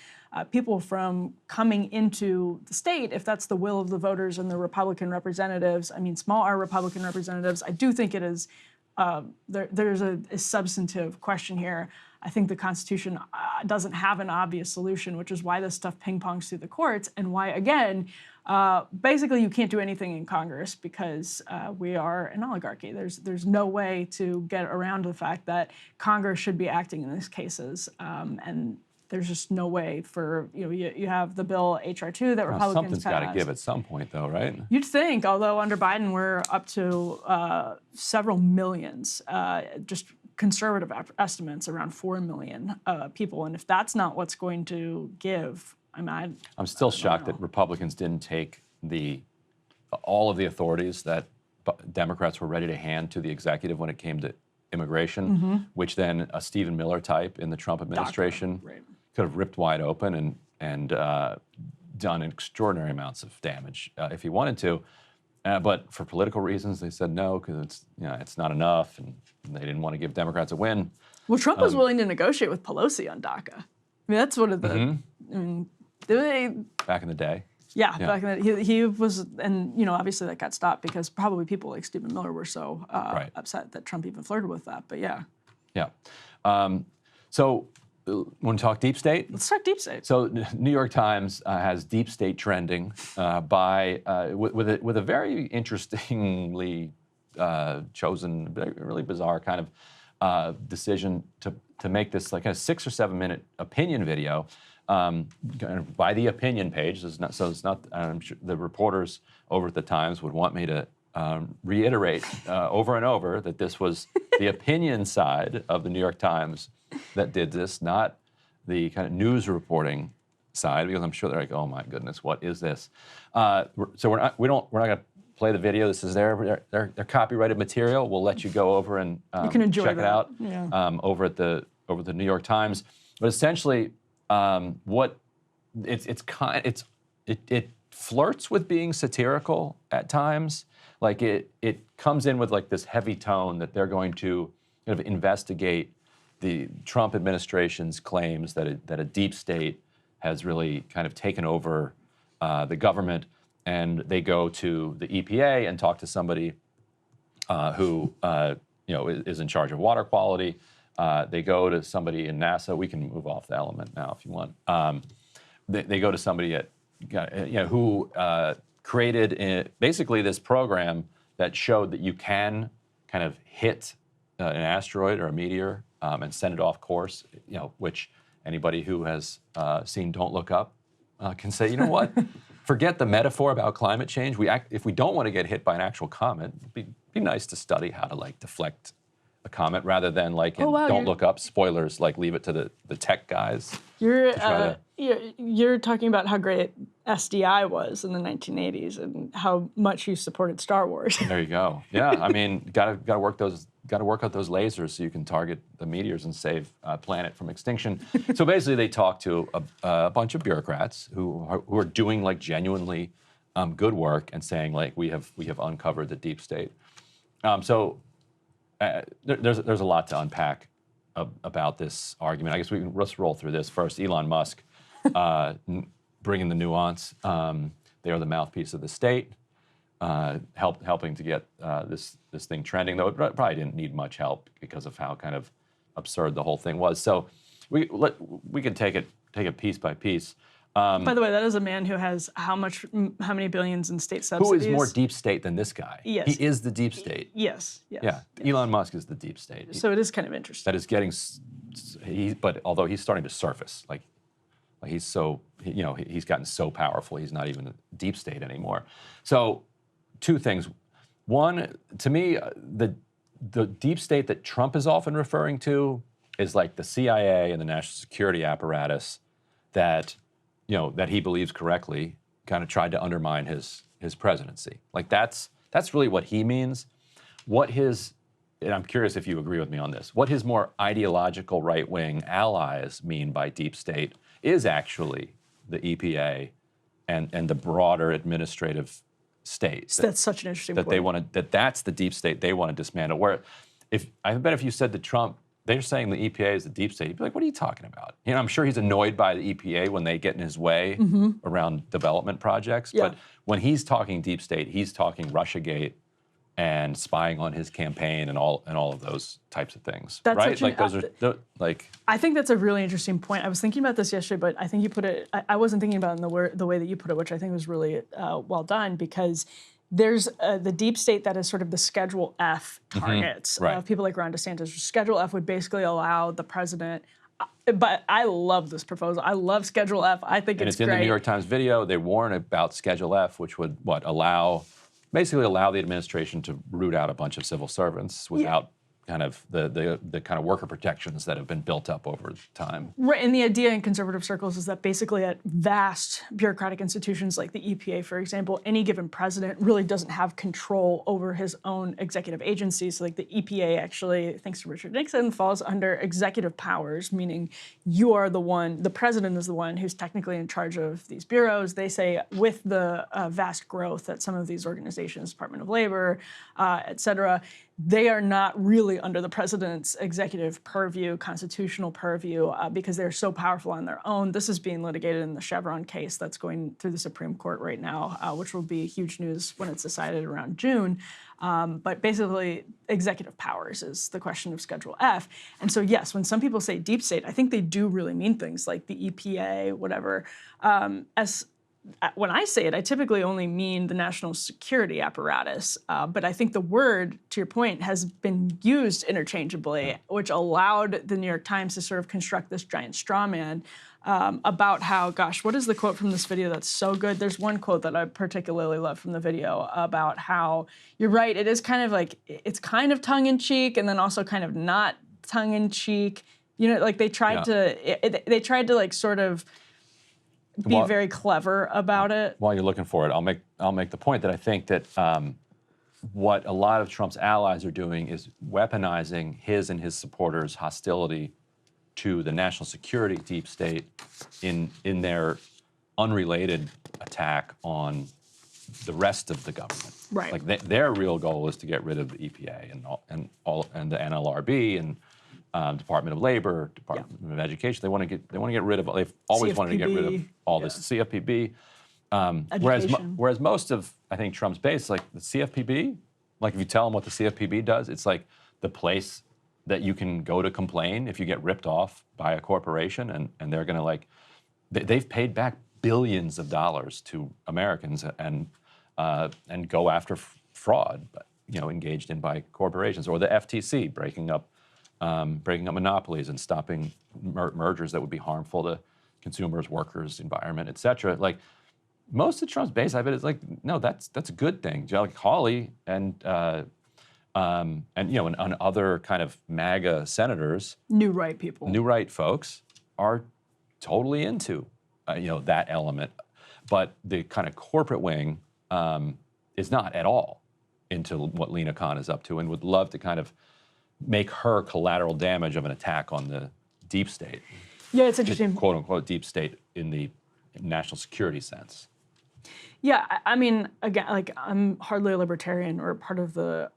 people from coming into the state if that's the will of the voters and the Republican representatives. I mean, small R Republican representatives. I do think it is, there's a substantive question here. I think the Constitution doesn't have an obvious solution, which is why this stuff ping-pongs through the courts and why, again, basically you can't do anything in Congress because we are an oligarchy. There's no way to get around the fact that Congress should be acting in these cases, and there's just no way for, you have the bill H.R. 2 that Republicans something's got to give at some point, though, right? You'd think, although under Biden we're up to several millions just conservative estimates around 4 million people, and if that's not what's going to give, I'm still shocked that Republicans didn't take all of the authorities that Democrats were ready to hand to the executive when it came to immigration, which then a Stephen Miller type in the Trump administration could have ripped wide open and done extraordinary amounts of damage if he wanted to. But for political reasons, they said no because it's not enough, and they didn't want to give Democrats a win. Well, Trump was willing to negotiate with Pelosi on DACA. I mean, that's one of the. I mean, back in the day. Yeah, back in the, he was, and obviously that got stopped because probably people like Stephen Miller were so upset that Trump even flirted with that. But yeah. Yeah. So, want to talk deep state? Let's talk deep state. So, New York Times has deep state trending with a very interestingly chosen, really bizarre kind of decision to make this like a 6 or 7 minute opinion video. By the opinion page, it's not. I'm sure the reporters over at the Times would want me to reiterate over and over that this was the opinion side of the New York Times that did this, not the kind of news reporting side, because I'm sure they're like, oh my goodness, what is this? So we're not going to play the video. This is their copyrighted material. We'll let you go over and you can enjoy check that. it out over at the New York Times. But essentially. It flirts with being satirical at times. Like it comes in with like this heavy tone that they're going to kind of investigate the Trump administration's claims that a deep state has really kind of taken over the government, and they go to the EPA and talk to somebody who is in charge of water quality. They go to somebody in NASA. We can move off the element now if you want. They go to somebody who created basically this program that showed that you can kind of hit an asteroid or a meteor and send it off course. Which anybody who has seen Don't Look Up can say, you know what? Forget the metaphor about climate change. If we don't want to get hit by an actual comet, it'd be nice to study how to like deflect a comet rather than like Don't Look Up, spoilers, like leave it to the tech guys. You're talking about how great SDI was in the 1980s and how much you supported Star Wars. There you go. Yeah, I mean, gotta work out those lasers so you can target the meteors and save planet from extinction. So basically, they talk to a bunch of bureaucrats who are doing like genuinely good work and saying like we have uncovered the deep state. There's a lot to unpack about this argument. I guess let's roll through this first. Elon Musk bringing the nuance. They are the mouthpiece of the state, helping to get this thing trending. Though it probably didn't need much help because of how kind of absurd the whole thing was. So we can take it piece by piece. By the way, that is a man who has how many billions in state subsidies? Who is more deep state than this guy? Yes. He is the deep state. Yes. Yeah. Elon Musk is the deep state. So it is kind of interesting. That is getting, but although he's starting to surface, like he's so, he's gotten so powerful, he's not even a deep state anymore. So 2 things. One, to me, the deep state that Trump is often referring to is like the CIA and the national security apparatus that he believes correctly, kind of tried to undermine his presidency. Like that's really what he means. And I'm curious if you agree with me on this, what his more ideological right-wing allies mean by deep state is actually the EPA and the broader administrative state. That's such an interesting point. That's the deep state they want to dismantle. Where I bet if you said to Trump, they're saying the EPA is the deep state, he'd be like, what are you talking about? I'm sure he's annoyed by the EPA when they get in his way around development projects. Yeah. But when he's talking deep state, he's talking Russiagate and spying on his campaign and all of those types of things. That's right? Like those are like. I think that's a really interesting point. I was thinking about this yesterday, but I think you put it. I wasn't thinking about it in the way that you put it, which I think was really well done, because there's the deep state that is sort of the Schedule F targets of people like Ron DeSantis. Schedule F would basically allow the president. But I love this proposal. I love Schedule F. I think it's great. In the New York Times video. They warn about Schedule F, which would basically allow the administration to root out a bunch of civil servants without kind of the kind of worker protections that have been built up over time. Right, and the idea in conservative circles is that basically at vast bureaucratic institutions like the EPA, for example, any given president really doesn't have control over his own executive agencies. So like the EPA actually, thanks to Richard Nixon, falls under executive powers, meaning you are the one, the president is the one who's technically in charge of these bureaus. They say with the vast growth at some of these organizations, Department of Labor, et cetera, they are not really under the president's executive purview, constitutional purview, because they're so powerful on their own. This is being litigated in the Chevron case that's going through the Supreme Court right now, which will be huge news when it's decided around June. But basically, executive powers is the question of Schedule F. And so, yes, when some people say deep state, I think they do really mean things like the EPA, whatever. When I say it, I typically only mean the national security apparatus, but I think the word, to your point, has been used interchangeably, which allowed the New York Times to sort of construct this giant straw man about how, gosh, what is the quote from this video that's so good? There's one quote that I particularly love from the video about how, you're right, it is kind of like, it's kind of tongue-in-cheek and then also kind of not tongue-in-cheek. You know, like they tried to like sort of be very clever about it. While you're looking for it, I'll make the point that I think that what a lot of Trump's allies are doing is weaponizing his and his supporters' hostility to the national security deep state in their unrelated attack on the rest of the government. Right. Like their real goal is to get rid of the EPA and the NLRB and Department of Labor, Department of Education. They want to get rid of. They've always wanted to get rid of all this CFPB. Whereas most of, I think, Trump's base, like the CFPB, like if you tell them what the CFPB does, it's like the place that you can go to complain if you get ripped off by a corporation, and they're going to like, they've paid back billions of dollars to Americans and go after fraud, engaged in by corporations, or the FTC breaking up monopolies and stopping mergers that would be harmful to consumers, workers, environment, et cetera. Like most of Trump's base, I bet, is like, no, that's a good thing. Like Hawley and other kind of MAGA senators, new right people, new right folks, are totally into that element, but the kind of corporate wing is not at all into what Lina Khan is up to, and would love to kind of make her collateral damage of an attack on the deep state. Yeah, it's interesting. The quote unquote deep state in the national security sense. Yeah, I mean, again, like I'm hardly a libertarian or part of the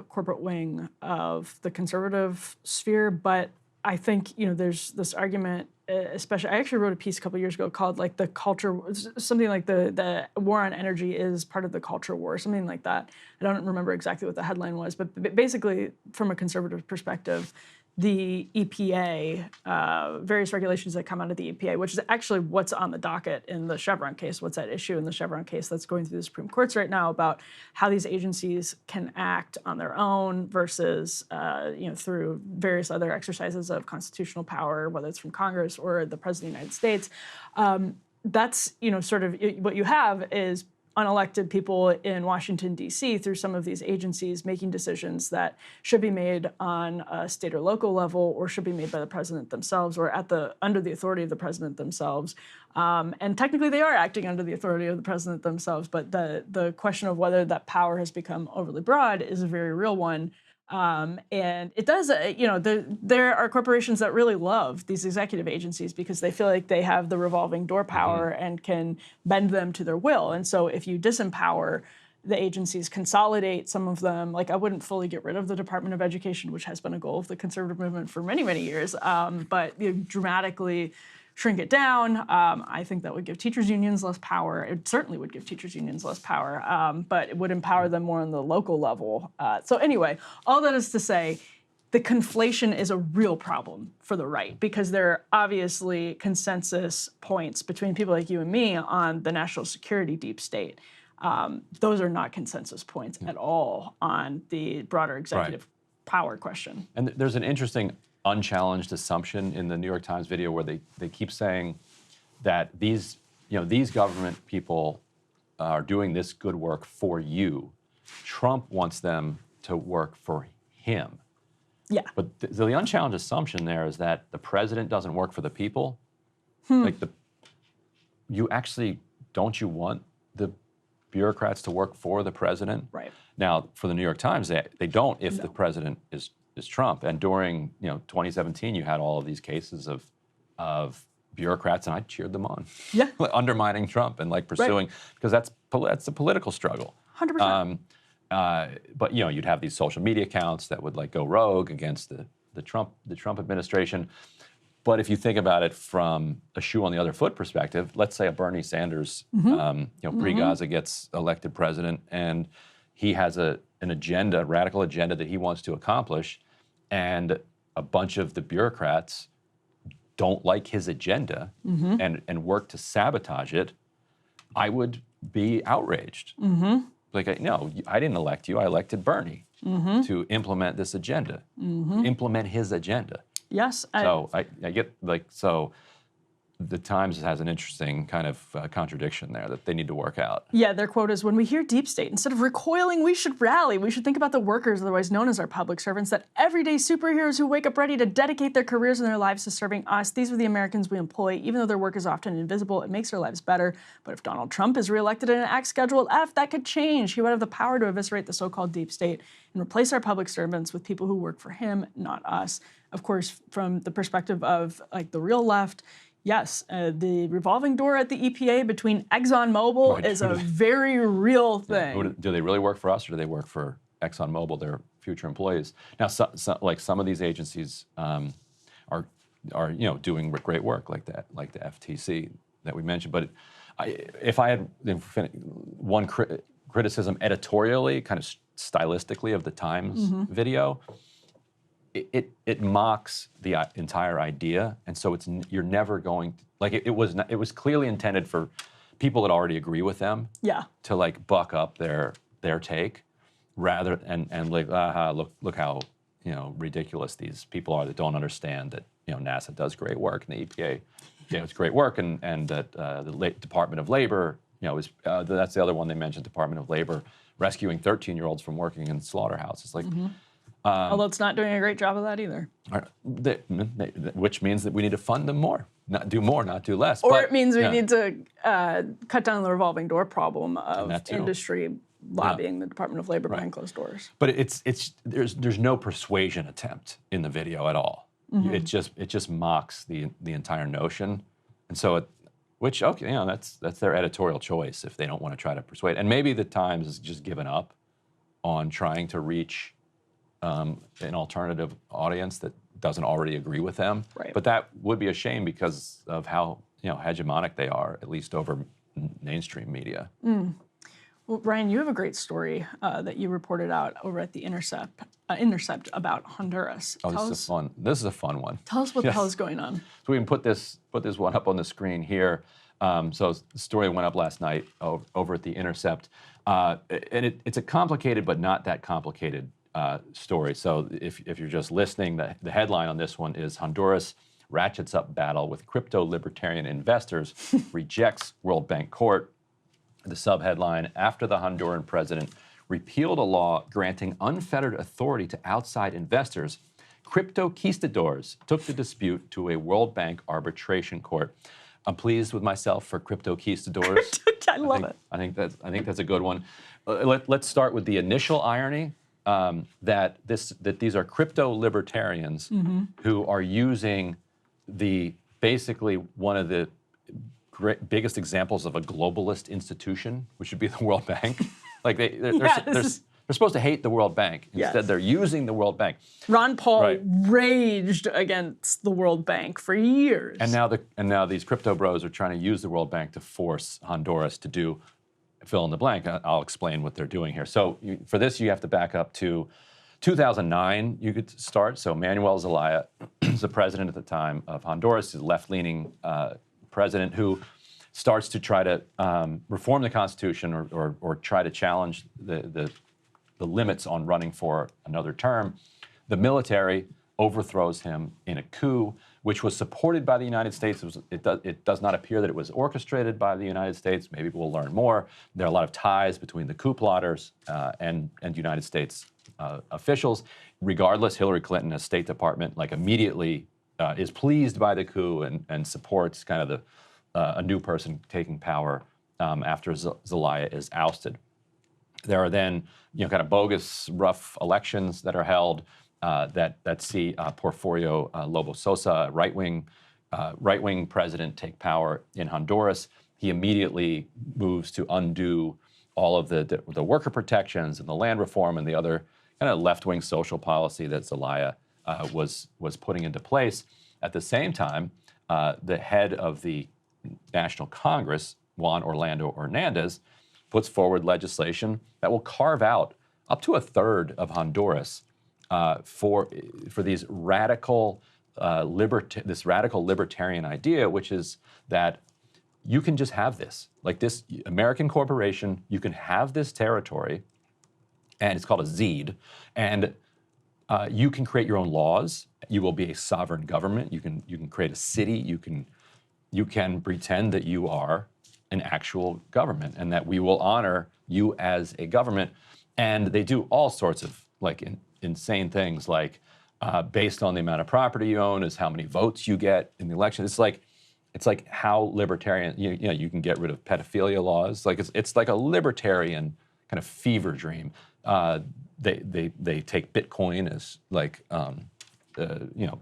corporate wing of the conservative sphere, but I think, there's this argument, especially, I actually wrote a piece a couple years ago called like the culture, something like the war on energy is part of the culture war, something like that. I don't remember exactly what the headline was, but basically from a conservative perspective, the EPA, various regulations that come out of the EPA, which is actually what's on the docket in the Chevron case, what's at issue in the Chevron case that's going through the Supreme Courts right now about how these agencies can act on their own versus, through various other exercises of constitutional power, whether it's from Congress or the President of the United States. That's, sort of what you have is unelected people in Washington, D.C. through some of these agencies making decisions that should be made on a state or local level or should be made by the president themselves or under the authority of the president themselves. And technically they are acting under the authority of the president themselves, but the question of whether that power has become overly broad is a very real one. And it does, there are corporations that really love these executive agencies because they feel like they have the revolving door power and can bend them to their will. And so if you disempower the agencies, consolidate some of them, like I wouldn't fully get rid of the Department of Education, which has been a goal of the conservative movement for many, many years, but dramatically shrink it down. I think that would give teachers' unions less power. It certainly would give teachers' unions less power, but it would empower them more on the local level. So anyway, all that is to say, the conflation is a real problem for the right because there are obviously consensus points between people like you and me on the national security deep state. Those are not consensus points at all on the broader executive power question. And there's an interesting unchallenged assumption in the New York Times video where they keep saying that these government people are doing this good work for you. Trump wants them to work for him. Yeah. But the unchallenged assumption there is that the president doesn't work for the people. Like you actually, don't you want the bureaucrats to work for the president? Right. Now, for the New York Times, they don't if the president is Trump. And during 2017, you had all of these cases of bureaucrats, and I cheered them on. Yeah. Undermining Trump and like pursuing, because that's a political struggle. 100%. But you'd have these social media accounts that would like go rogue against the Trump administration. But if you think about it from a shoe on the other foot perspective, let's say a Bernie Sanders, pre-Gaza gets elected president, and he has an agenda, a radical agenda that he wants to accomplish, and a bunch of the bureaucrats don't like his agenda and work to sabotage it, I would be outraged. Like, no, I didn't elect you. I elected Bernie to implement this agenda, implement his agenda. Yes. So I get so the Times has an interesting kind of contradiction there that they need to work out. Yeah, their quote is, when we hear deep state, instead of recoiling, we should rally. We should think about the workers, otherwise known as our public servants, that everyday superheroes who wake up ready to dedicate their careers and their lives to serving us. These are the Americans we employ. Even though their work is often invisible, it makes their lives better. But if Donald Trump is reelected and enacts Schedule F, that could change. He would have the power to eviscerate the so-called deep state and replace our public servants with people who work for him, not us. Of course, from the perspective of like the real left, yes, the revolving door at the EPA between ExxonMobil is a very real thing. Do they really work for us, or do they work for ExxonMobil, their future employees? Now, like some of these agencies are doing great work, like the FTC that we mentioned. But if I had one criticism editorially, kind of stylistically, of the Times video. It mocks the entire idea, and so you're never going to, like it was clearly intended for people that already agree with them, to like buck up their take, rather and like look how ridiculous these people are that don't understand that NASA does great work and the EPA does great work, and that the Department of Labor that's the other one they mentioned, Department of Labor rescuing 13-year-olds from working in slaughterhouses, like. Although it's not doing a great job of that either. Which means that we need to fund them more, not do less. Or it means we need to cut down the revolving door problem of industry lobbying the Department of Labor behind closed doors. But there's no persuasion attempt in the video at all. It just mocks the entire notion, and so that's their editorial choice if they don't want to try to persuade. And maybe the Times has just given up on trying to reach an alternative audience that doesn't already agree with them. Right. But that would be a shame because of how hegemonic they are, at least over mainstream media. Well, Ryan, you have a great story that you reported out over at the Intercept about Honduras. This is a fun one. Tell us what the hell is going on. So we can put this one up on the screen here. So the story went up last night over at the Intercept, and it's a complicated but not that complicated story. So if you're just listening, the headline on this one is Honduras ratchets up battle with crypto-libertarian investors, rejects World Bank court. The subheadline, after the Honduran president repealed a law granting unfettered authority to outside investors, crypto conquistadors took the dispute to a World Bank arbitration court. I'm pleased with myself for crypto conquistadors. I love it. I think that's a good one. Let's start with the initial irony. That these are crypto libertarians who are using basically one of the biggest examples of a globalist institution, which would be the World Bank. Like they're supposed to hate the World Bank. Instead, they're using the World Bank. Ron Paul raged against the World Bank for years. And now these crypto bros are trying to use the World Bank to force Honduras to do fill in the blank. I'll explain what they're doing here. So for this, you have to back up to 2009. You could start. So Manuel Zelaya is the president at the time of Honduras. He's a left-leaning president who starts to try to reform the Constitution or try to challenge the limits on running for another term. The military overthrows him in a coup, which was supported by the United States. It does not appear that it was orchestrated by the United States. Maybe we'll learn more. There are a lot of ties between the coup plotters and United States officials. Regardless, Hillary Clinton, as State Department, like immediately is pleased by the coup and supports kind of a new person taking power after Zelaya is ousted. There are then, kind of bogus, rough elections that are held that see Porfirio Lobo Sosa, right-wing president, take power in Honduras. He immediately moves to undo all of the worker protections and the land reform and the other kind of left-wing social policy that Zelaya was putting into place. At the same time, the head of the National Congress, Juan Orlando Hernandez, puts forward legislation that will carve out up to a third of Honduras for these radical libertarian idea, which is that you can just have this, like this American corporation, you can have this territory, and it's called a ZEED, and you can create your own laws. You will be a sovereign government. You can create a city. You can pretend that you are an actual government and that we will honor you as a government. And they do all sorts of insane things, like based on the amount of property you own is how many votes you get in the election. It's like how libertarian you can get rid of pedophilia laws. Like it's like a libertarian kind of fever dream. They take Bitcoin as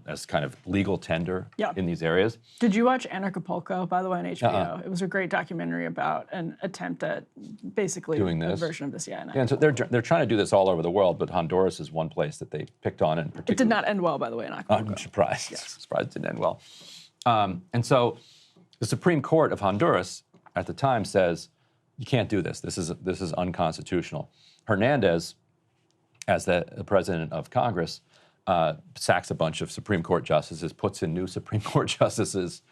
as kind of legal tender in these areas. Did you watch Anarchapulco, by the way, on HBO? It was a great documentary about an attempt at basically doing a this version of this. Yeah, and so they're trying to do this all over the world, but Honduras is one place that they picked on in particular. It did not end well, by the way, in Acapulco. I'm surprised. Yes. Surprised it didn't end well. And so the Supreme Court of Honduras at the time says, you can't do this. This is unconstitutional. Hernandez, as the president of Congress, sacks a bunch of Supreme Court justices, puts in new Supreme Court justices,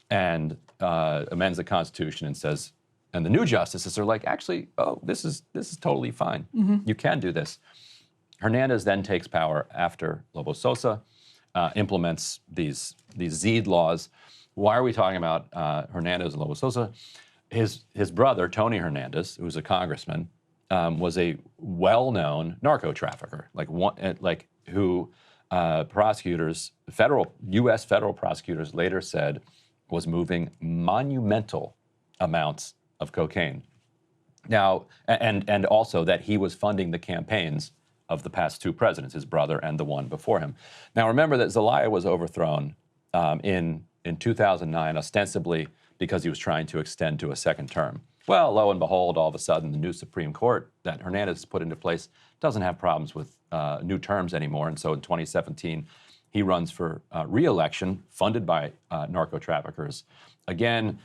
and amends the Constitution and says, and the new justices are like, actually, this is totally fine. Mm-hmm. You can do this. Hernandez then takes power after Lobo Sosa, implements these ZEED laws. Why are we talking about Hernandez and Lobo Sosa? His brother, Tony Hernandez, who was a congressman, was a well-known narco trafficker, who U.S. federal prosecutors later said was moving monumental amounts of cocaine. Now, and also that he was funding the campaigns of the past two presidents, his brother and the one before him. Now, remember that Zelaya was overthrown in 2009, ostensibly because he was trying to extend to a second term. Well, lo and behold, all of a sudden, the new Supreme Court that Hernandez has put into place doesn't have problems with new terms anymore. And so in 2017, he runs for re-election, funded by narco traffickers, again,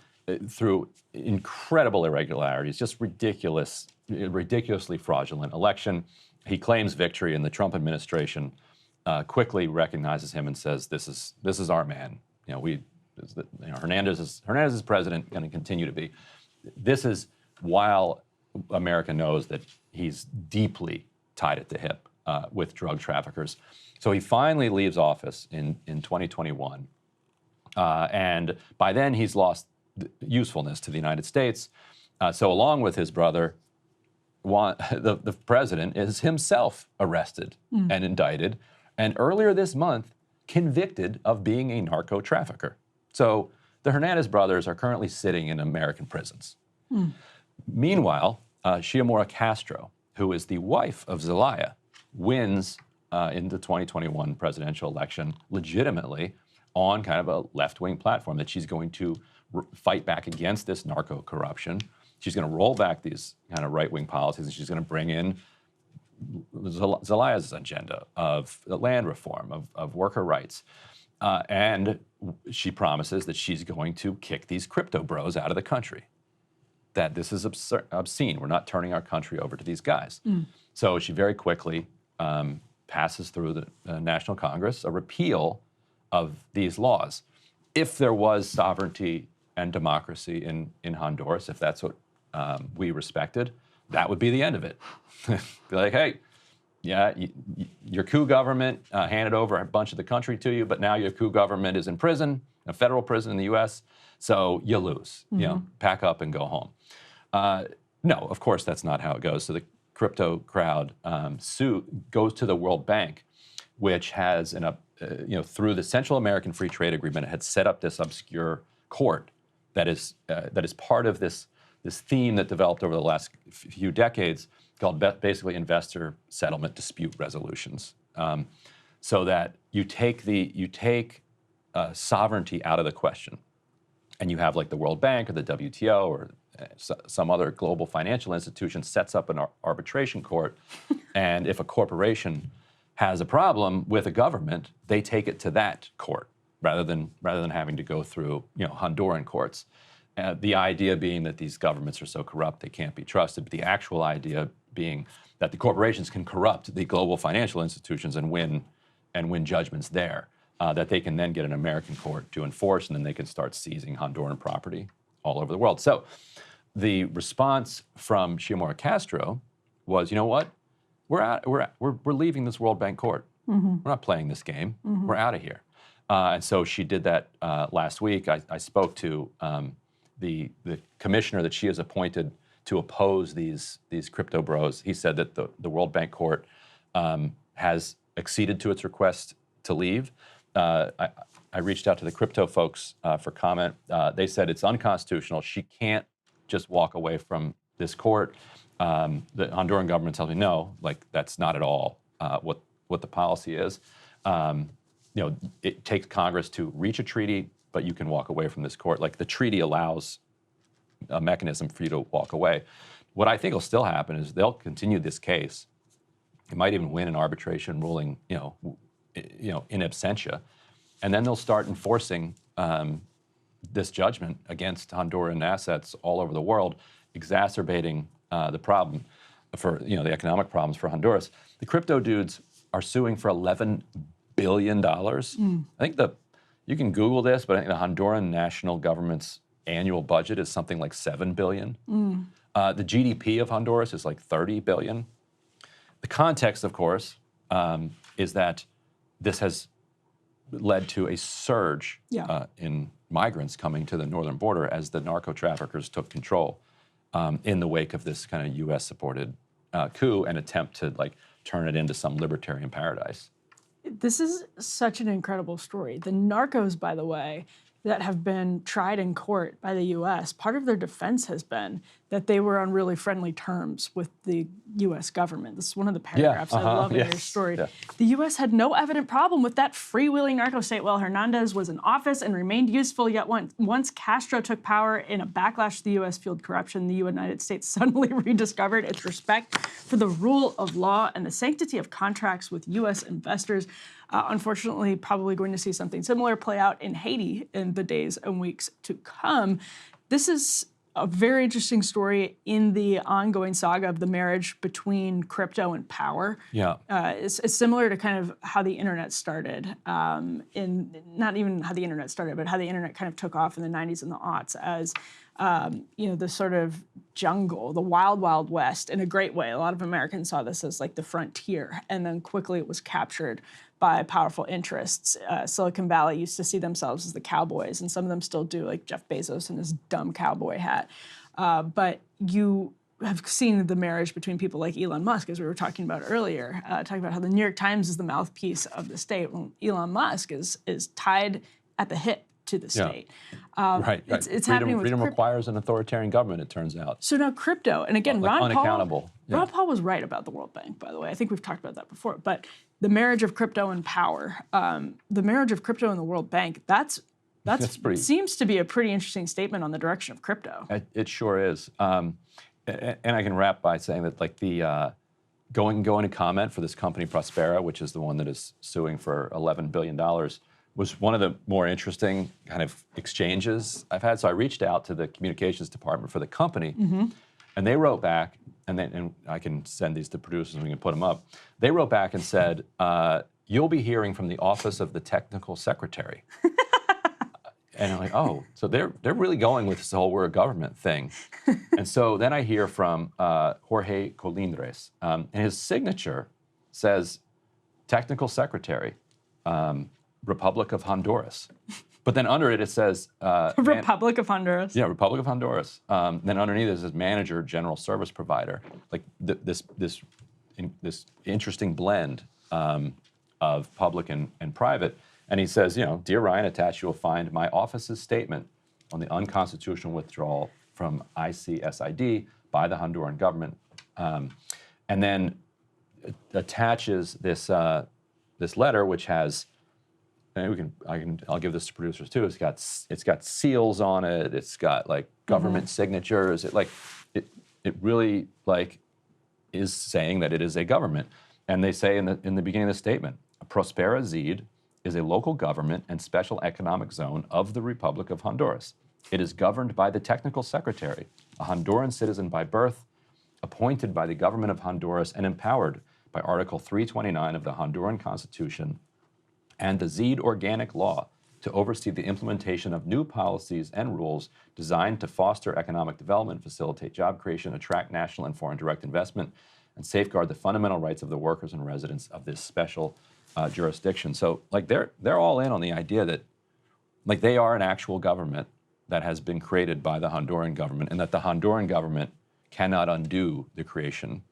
through incredible irregularities, just ridiculously fraudulent election. He claims victory, and the Trump administration quickly recognizes him and says, "This is our man. Hernandez is president, going to continue to be." This is while America knows that he's deeply tied at the hip with drug traffickers. So he finally leaves office in 2021. And by then, he's lost usefulness to the United States. So along with his brother, the president is himself arrested and indicted, and earlier this month, convicted of being a narco trafficker. So the Hernandez brothers are currently sitting in American prisons. Meanwhile, Xiomara Castro, who is the wife of Zelaya, wins in the 2021 presidential election legitimately on kind of a left-wing platform that she's going to fight back against this narco corruption. She's going to roll back these kind of right-wing policies, and she's going to bring in Zelaya's agenda of land reform, of worker rights. And she promises that she's going to kick these crypto bros out of the country, that this is obscene. We're not turning our country over to these guys. So she very quickly passes through the National Congress a repeal of these laws. If there was sovereignty and democracy in Honduras, if that's what we respected, that would be the end of it. Be like, hey, yeah, your coup government handed over a bunch of the country to you, but now your coup government is in prison, a federal prison in the U.S., so you lose. Pack up and go home. No, of course, that's not how it goes. So crypto crowd goes to the World Bank, which has, through the Central American Free Trade Agreement, had set up this obscure court that is part of this theme that developed over the last few decades called basically investor settlement dispute resolutions, so that you take sovereignty out of the question, and you have like the World Bank or the WTO or some other global financial institution sets up an arbitration court, and if a corporation has a problem with a government, they take it to that court rather than having to go through Honduran courts. The idea being that these governments are so corrupt they can't be trusted, but the actual idea being that the corporations can corrupt the global financial institutions and win judgments there, that they can then get an American court to enforce, and then they can start seizing Honduran property all over the world. So the response from Xiomara Castro was, you know what? We're leaving this World Bank court. We're not playing this game. We're out of here. And so she did that last week. I spoke to the commissioner that she has appointed to oppose these crypto bros. He said that the World Bank court has acceded to its request to leave. I reached out to the crypto folks for comment. They said it's unconstitutional. She can't just walk away from this court. The Honduran government tells me no, like that's not at all what the policy is. It takes Congress to reach a treaty, but you can walk away from this court. Like the treaty allows a mechanism for you to walk away. What I think will still happen is they'll continue this case. It might even win an arbitration ruling, in absentia, and then they'll start enforcing this judgment against Honduran assets all over the world, exacerbating the problem for the economic problems for Honduras. The crypto dudes are suing for $11 billion. I think you can Google this, but I think the Honduran national government's annual budget is something like $7 billion. The GDP of Honduras is like $30 billion. The context, of course, is that this has led to a surge in migrants coming to the northern border as the narco traffickers took control in the wake of this kind of U.S.-supported coup and attempt to turn it into some libertarian paradise. This is such an incredible story. The narcos, by the way, that have been tried in court by the U.S., part of their defense has been that they were on really friendly terms with the U.S. government. This is one of the paragraphs I love in your story. Yeah. The U.S. had no evident problem with that freewheeling narco state while Hernandez was in office and remained useful, yet once Castro took power in a backlash to the U.S.-fueled corruption, the United States suddenly rediscovered its respect for the rule of law and the sanctity of contracts with U.S. investors. Unfortunately, probably going to see something similar play out in Haiti in the days and weeks to come. This is a very interesting story in the ongoing saga of the marriage between crypto and power. Yeah, it's similar to kind of how the internet started, not even how the internet started, but how the internet kind of took off in the 90s and the aughts as the sort of jungle, the wild, wild west in a great way. A lot of Americans saw this as like the frontier, and then quickly it was captured by powerful interests. Silicon Valley used to see themselves as the cowboys, and some of them still do, like Jeff Bezos and his dumb cowboy hat. But you have seen the marriage between people like Elon Musk, as we were talking about earlier, talking about how the New York Times is the mouthpiece of the state. Well, Elon Musk is tied at the hip to the state. Right. It's happening with freedom crypto. requires an authoritarian government, it turns out. So now crypto, and again, Ron unaccountable. Ron Paul was right about the World Bank, by the way. I think we've talked about that before. But the marriage of crypto and power, the marriage of crypto and the World Bank, that's seems to be a pretty interesting statement on the direction of crypto. It sure is. And I can wrap by saying that the going to comment for this company Prospera, which is the one that is suing for $11 billion, was one of the more interesting kind of exchanges I've had. So I reached out to the communications department for the company, and they wrote back, and I can send these to producers and we can put them up. They wrote back and said, you'll be hearing from the office of the technical secretary. And I'm like, oh, so they're really going with this whole we're a government thing. And so then I hear from Jorge Colindres, and his signature says technical secretary. Republic of Honduras. But then under it, it says... Republic of Honduras. Yeah, Republic of Honduras. Then underneath it says manager, general service provider. Like this interesting blend of public and private. And he says, Dear Ryan, attached you will find my office's statement on the unconstitutional withdrawal from ICSID by the Honduran government. And then attaches this letter, which has... I'll give this to producers too. It's got seals on it. It's got like government signatures. It really like is saying that it is a government. And they say in the beginning of the statement, Prospera Zed is a local government and special economic zone of the Republic of Honduras. It is governed by the technical secretary, a Honduran citizen by birth, appointed by the government of Honduras and empowered by Article 329 of the Honduran Constitution and the Zed Organic Law to oversee the implementation of new policies and rules designed to foster economic development, facilitate job creation, attract national and foreign direct investment, and safeguard the fundamental rights of the workers and residents of this special jurisdiction. So, like, they're all in on the idea that, like, they are an actual government that has been created by the Honduran government, and that the Honduran government cannot undo the creation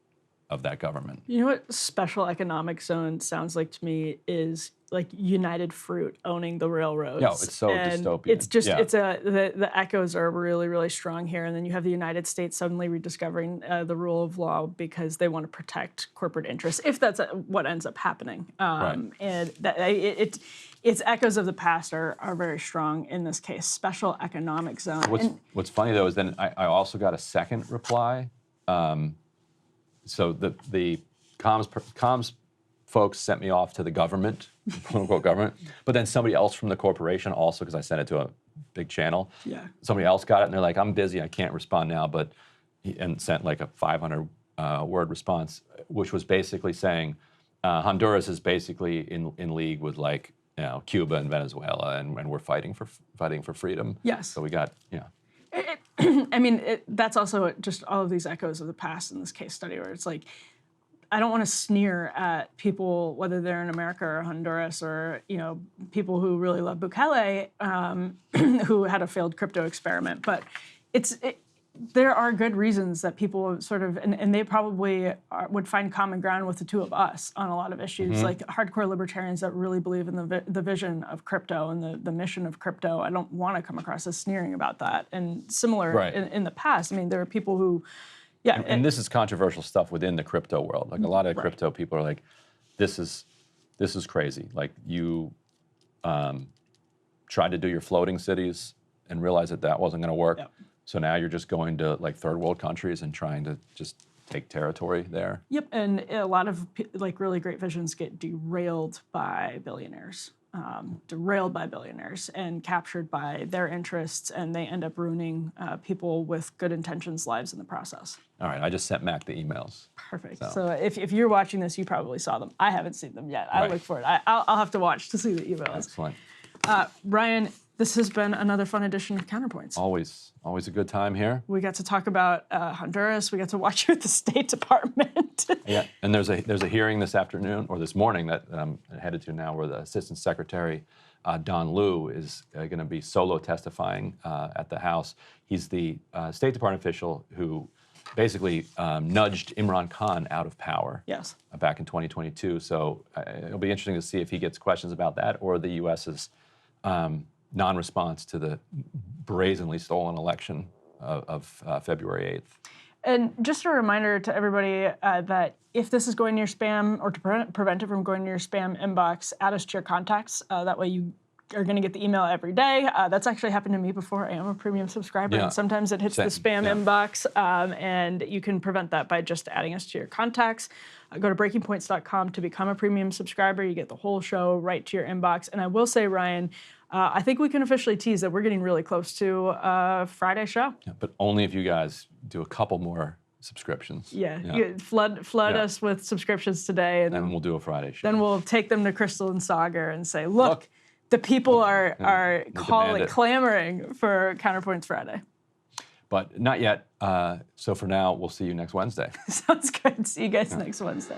of that government. You know what special economic zone sounds like to me is like United Fruit owning the railroads. No, it's so dystopian. It's just, the echoes are really, really strong here. And then you have the United States suddenly rediscovering the rule of law because they want to protect corporate interests, if that's what ends up happening. Right. And its echoes of the past are very strong in this case. Special economic zone. What's funny though is then I also got a second reply. So the comms folks sent me off to the government, quote unquote government, but then somebody else from the corporation also, because I sent it to a big channel. Yeah. Somebody else got it and they're like, I'm busy, I can't respond now, and sent like a 500 word response, which was basically saying Honduras is basically in league with like Cuba and Venezuela, and we're fighting for freedom. Yes. So we got I mean, that's also just all of these echoes of the past in this case study, where it's like, I don't want to sneer at people, whether they're in America or Honduras, or people who really love Bukele, who had a failed crypto experiment. But there are good reasons that people sort of, and they probably would find common ground with the two of us on a lot of issues, like hardcore libertarians that really believe in the vision of crypto and the mission of crypto. I don't want to come across as sneering about that. And similar in the past, I mean, there are people who, and this is controversial stuff within the crypto world. Like a lot of crypto people are like, this is crazy. Like you tried to do your floating cities and realized that wasn't going to work. Yep. So now you're just going to like third world countries and trying to just take territory there. Yep, and a lot of like really great visions get derailed by billionaires, and captured by their interests, and they end up ruining people with good intentions' lives in the process. All right, I just sent Mac the emails. Perfect. So if you're watching this, you probably saw them. I haven't seen them yet. I look for it. I'll have to watch to see the emails. Excellent. Ryan, this has been another fun edition of Counterpoints. Always a good time here. We got to talk about Honduras. We got to watch you at the State Department. Yeah, and there's a hearing this afternoon or this morning that I'm headed to now, where the Assistant Secretary Don Liu is going to be solo testifying at the House. He's the State Department official who basically nudged Imran Khan out of power. Yes. Back in 2022. So it'll be interesting to see if he gets questions about that, or the U.S.'s non-response to the brazenly stolen election of February 8th. And just a reminder to everybody that if this is going to your spam, or to prevent it from going to your spam inbox, add us to your contacts. That way you are going to get the email every day. That's actually happened to me before. I am a premium subscriber, and sometimes it hits the spam inbox, and you can prevent that by just adding us to your contacts. Go to breakingpoints.com to become a premium subscriber. You get the whole show right to your inbox. And I will say, Ryan, I think we can officially tease that we're getting really close to Friday show. Yeah, but only if you guys do a couple more subscriptions. Flood us with subscriptions today. And then we'll do a Friday show. Then we'll take them to Crystal and Sagar and say, look, the people are clamoring for Counterpoints Friday. But not yet. So for now, we'll see you next Wednesday. Sounds good. See you guys next Wednesday.